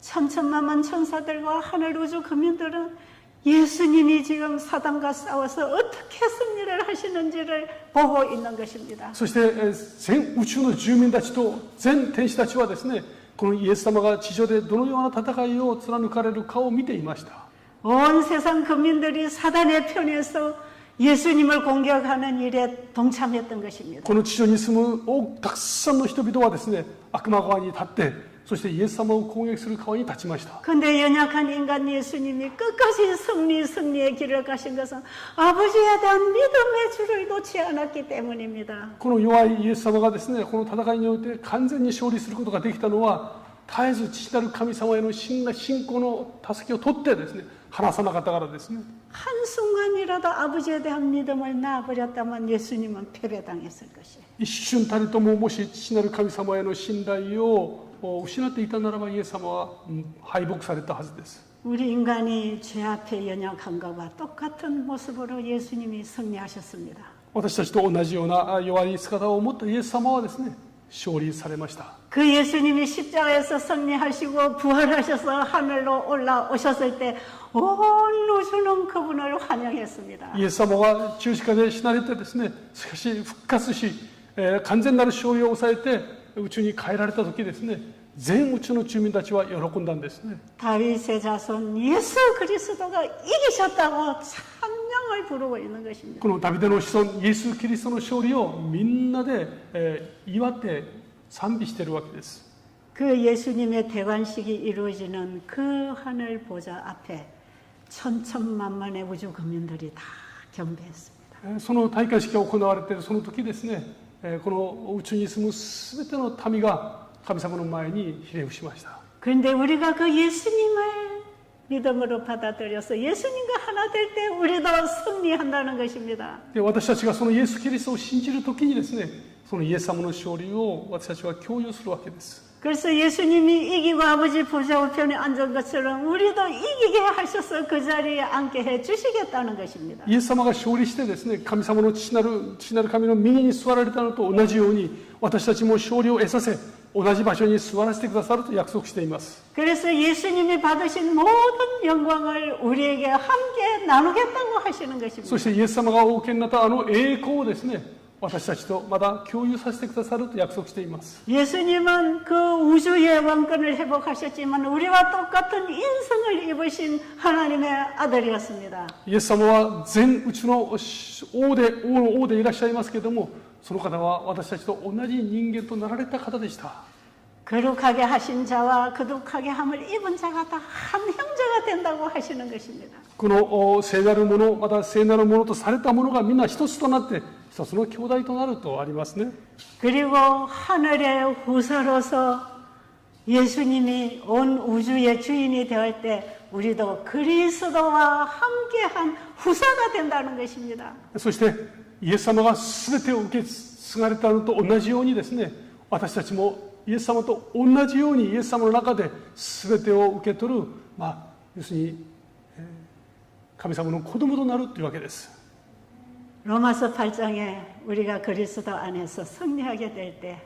천천만만 천사들과 하늘 우주 국민들은 예수님이 지금 사단과 싸워서 어떻게 승리를 하시는지를 보고 있는 것입니다. そして全宇宙の住民たちと全天使たちはですね、このイエス様が地上でどのような戦いを貫かれるかを見ていました。 온 세상 국민들이 사단의 편에서 예수님을 공격하는 일에 동참했던 것입니다. この地上に住むたくさんの人々はですね、悪魔側に立って、そしてイエス様を攻撃する側に立ちました。 근데 연약한 인간 예수님이 끝까지 승리의 길을 가신 것은 아버지에 대한 믿음의 줄을 놓지 않았기 때문입니다. この弱いイエス様がですね、この戦いにおいて完全に勝利することができたのは、絶えず父なる神様への信仰の助けを取ってですね、離さなかったからですね。 한순간이라도 아버지에 대한 믿음을 놔버렸다면 예수님은 패배당했을 것이에요. 一瞬たりとももし父なる神様への信頼を失っていたならば、イエス様は敗北されたはずです。 우리 인간이 죄 앞에 연약한 것과 똑같은 모습으로 예수님이 승리하셨습니다. 私たちと同じような弱い姿を持ったイエス様はですね、勝利されました。 그 예수님이 십자가에서 승리하시고 부활하셔서 하늘로 올라오셨을 때 온 우주는 그분을 환영했습니다. イエス様は十字架で死なれてですね、しかし復活し、完全なる勝利を抑えて宇宙に帰られた時ですね、全宇宙の住民たちは喜んだんですね。 다윗의 자손 예수 그리스도가 이기셨다고 찬양을 부르고 있는 것입니다. このダビデの子孫イエス・キリストの勝利をみんなで、祝って賛美しているわけです。 그 예수님의 대관식이 이루어지는 그 하늘 보좌 앞에 천천만만의 우주 국민들이 다 경배했습니다. その戴冠式が行われているその時ですね、この宇宙に住むすべての民が神様の前にひれ伏しました。 그런데 우리가 그 예수님을 믿음으로 받아들여서 예수님과 하나 될 때 우리도 승리한다는 것입니다. で、私たちがそのイエス・キリストを信じる時にですね、そのイエス様の勝利を私たちは共有するわけです。 그래서 예수님이 이기고 아버지 보좌 우편에 앉은 것처럼 우리도 이기게 하셔서 그 자리에 앉게 해 주시겠다는 것입니다. イエス様が勝利してですね、神様の父なる神の右に座られたのと同じように、私たちも勝利を得させ、同じ場所に座らせてくださると約束しています。 그래서 예수님이 받으신 모든 영광을 우리에게 함께 나누겠다고 하시는 そ 것입니다. してイエス様がお受けになったあの栄光をですね、私たちとまだ共有させてくださると約束しています。 예수님은 그 우주의 왕권을 회복하셨지만 우리와 똑같은 인성을 입으신 하나님의 아들이었습니다. イエス様は全宇宙の王でいらっしゃいますけれども、その方は私たちと同じ人間となられた方でした。 거룩하게 하신 자와 거룩하게 함을 입은 자가 다 한 형제가 된다고 하시는 것입니다. この聖なるもの、また聖なるものとされたものがみんな一つとなって一つの兄弟となるとありますね。 그리고 하늘의 후사로서 예수님이 온 우주의 주인이 될 때 우리도 그리스도와 함께한 후사가 된다는 것입니다. そしてイエス様が全てを受け継がれたのと同じようにですね、私たちもイエス様と同じようにイエス様の中で全てを受け取る、要するに神様の子供となるというわけです。 로마서 8장에 우리가 그리스도 안에서 승리하게 될 때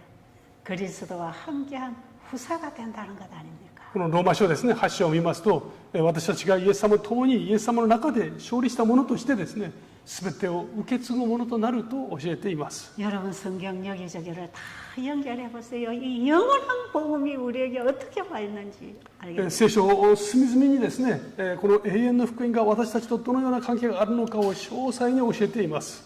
그리스도와 함께한 후사가 된다는 것 아닙니까? このローマ書ですね、8章を見ますと、私たちがイエス様と共にイエス様の中で勝利したものとしてですね、全てを受け継ぐものとなると教えています。 여러분 성경 여기저기를 다 연결해 보세요. 이 영원한 복음이 우리에게 어떻게 와 있는지 알겠습니다. 聖書を隅々にですね、この永遠の福音が私たちとどのような関係があるのかを詳細に教えています。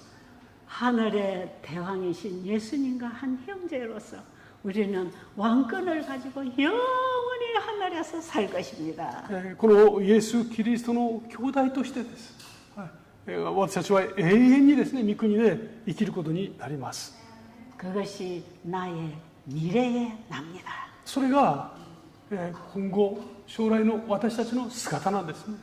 하늘의 대왕이신 예수님과 한 형제로서 우리는 왕권을 가지고 영원히 하늘에서 살 것입니다. このイエス・キリストの兄弟としてです。私たちは永遠にですね、御国で生きることになります。 그것이 나의 미래의 납니다. それが今後将来の私たちの姿なんですね。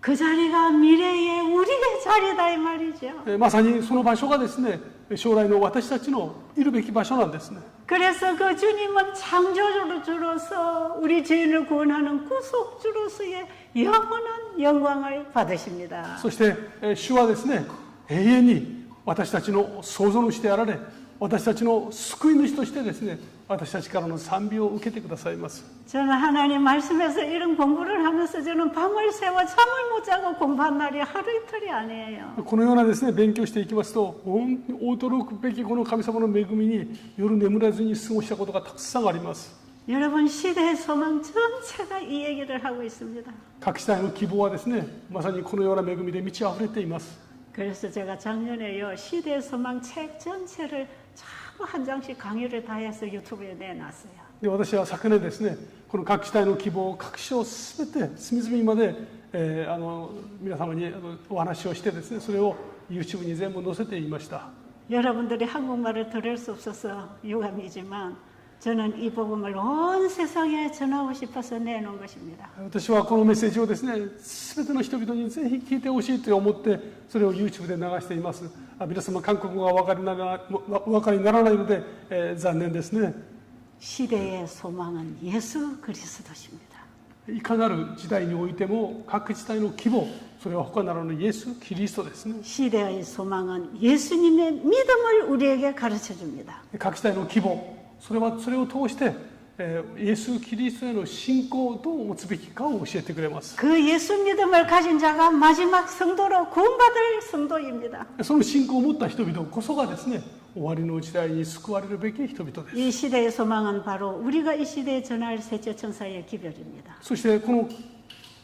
그 자리가 미래의 우리의 자리다 이 말이죠. まさにその場所がですね、将来の私たちのいるべき場所なんですね。 그래서 그 주님은 창조주로서 우리 죄인을 구원하는 구속주로서의 영원한 영광을 받으십니다. そして主はですね、永遠に私たちの創造主であられ、私たちの救い主としてですね、私たちからの賛美を受けてくださいます。 저는 하나님 말씀에서 이런 공부를 하면서 저는 밤을 새워 잠을 못 자고 공부한 날이 하루 이틀이 아니에요. このようなですね、勉強していきますと、驚くべきこの神様の恵みに夜眠らずに過ごしたことがたくさんあります。 여러분 시대의 소망 전체가 이 얘기를 하고 있습니다. 各時代の希望はですね、まさにこのような恵みで満ち溢れています。 그래서 제가 작년에요 시대의 소망 책 전체를 자꾸 한 장씩 강의를 다 해서 유튜브에 내놨어요. で、私は昨年ですね、この各時代の希望各章すべて隅々まで、皆様にお話をしてですね、それを YouTube に全部載せていました。 여러분들이 한국말을 들을 수 없어서 유감이지만 저는 이 복음을 온 세상에 전하고 싶어서 내놓은 것입니다. 私はこのメッセージをですね、すべての人々にぜひ聞いてほしいと思って、それを YouTube で流しています。皆様、韓国語がお分かりにならないので、残念ですね。 시대의 소망은 예수 그리스도십니다. いかなる時代においても、各時代の希望、それは他ならぬイエス・キリストですね。 시대의 소망은 예수님의 믿음을 우리에게 가르쳐 줍니다. 各時代の希望、それを通して、イエス・キリストへの信仰をどう持つべきかを教えてくれます。 그 예수 믿음을 가진 자가 마지막 성도로 구원받을 성도입니다. その信仰を持った人々こそがですね、終わりの時代に救われるべき人々です。 이 시대의 소망은 바로 우리가 이 시대에 전할 셋째 천사의 기별입니다. そしてこ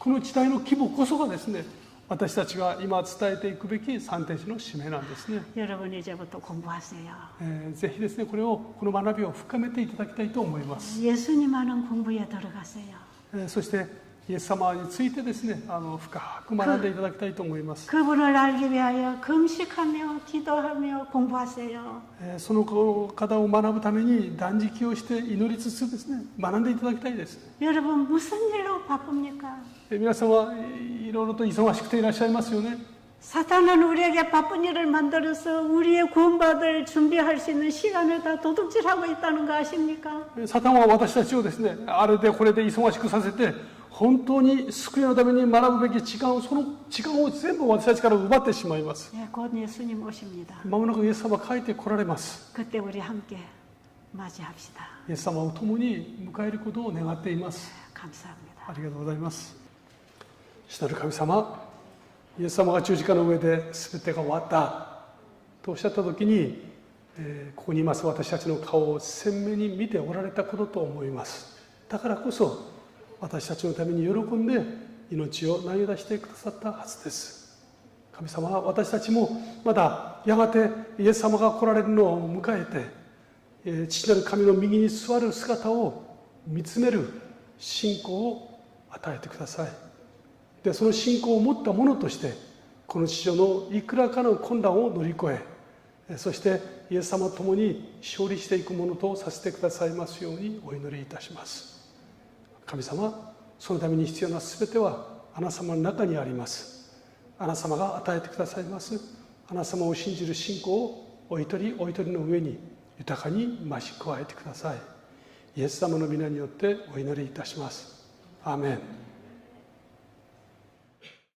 の時代の規模こそがですね、私たちが今伝えていくべき三天使の使命なんですね。 여러분 이제부터 공부하세요. ぜひですね、この学びを深めていただきたいと思います。 예수님 아는 공부에 들어가세요. そしてイエス様についてですね、深く学んでいただきたいと思います。 그분을 알기 위하여 금식하며 기도하며 공부하세요. その方を学ぶために断食をして祈りつつですね、学んでいただきたいです。 여러분 무슨 일로 바쁩니까? 皆様いろいろと忙しくていらっしゃいますよね。 사탄은 우리에게 바쁜 일을 만들어서 우리의 구원받을 준비할 수 있는 시간을 다 도둑질하고 있다는 거 아십니까? サタンは私たちをですね、あれでこれで忙しくさせて、本当に救いのために学ぶべき時間、その時間を全部私たちから奪ってしまいます。 예, 곧 예수님 오십니다. まもなくイエス様が帰って来られます。 그때 우리 함께 맞이합시다. イエス様を共に迎えることを願っています。 감사합니다. ありがとうございます。主なる神様、イエス様が十字架の上で全てが終わったとおっしゃった時に、ここにいます私たちの顔を鮮明に見ておられたことと思います。だからこそ私たちのために喜んで命を投げ出してくださったはずです。神様は私たちもまだやがてイエス様が来られるのを迎えて、父なる神の右に座る姿を見つめる信仰を与えてください。でその信仰を持った者としてこの地上のいくらかの困難を乗り越え、そしてイエス様と共に勝利していくものとさせてくださいますようにお祈りいたします。神様、そのために必要なすべてはあなた様の中にあります。あなた様が与えてくださいますあなた様を信じる信仰をお一人お一人の上に豊かに増し加えてください。イエス様の皆によってお祈りいたします。アーメン。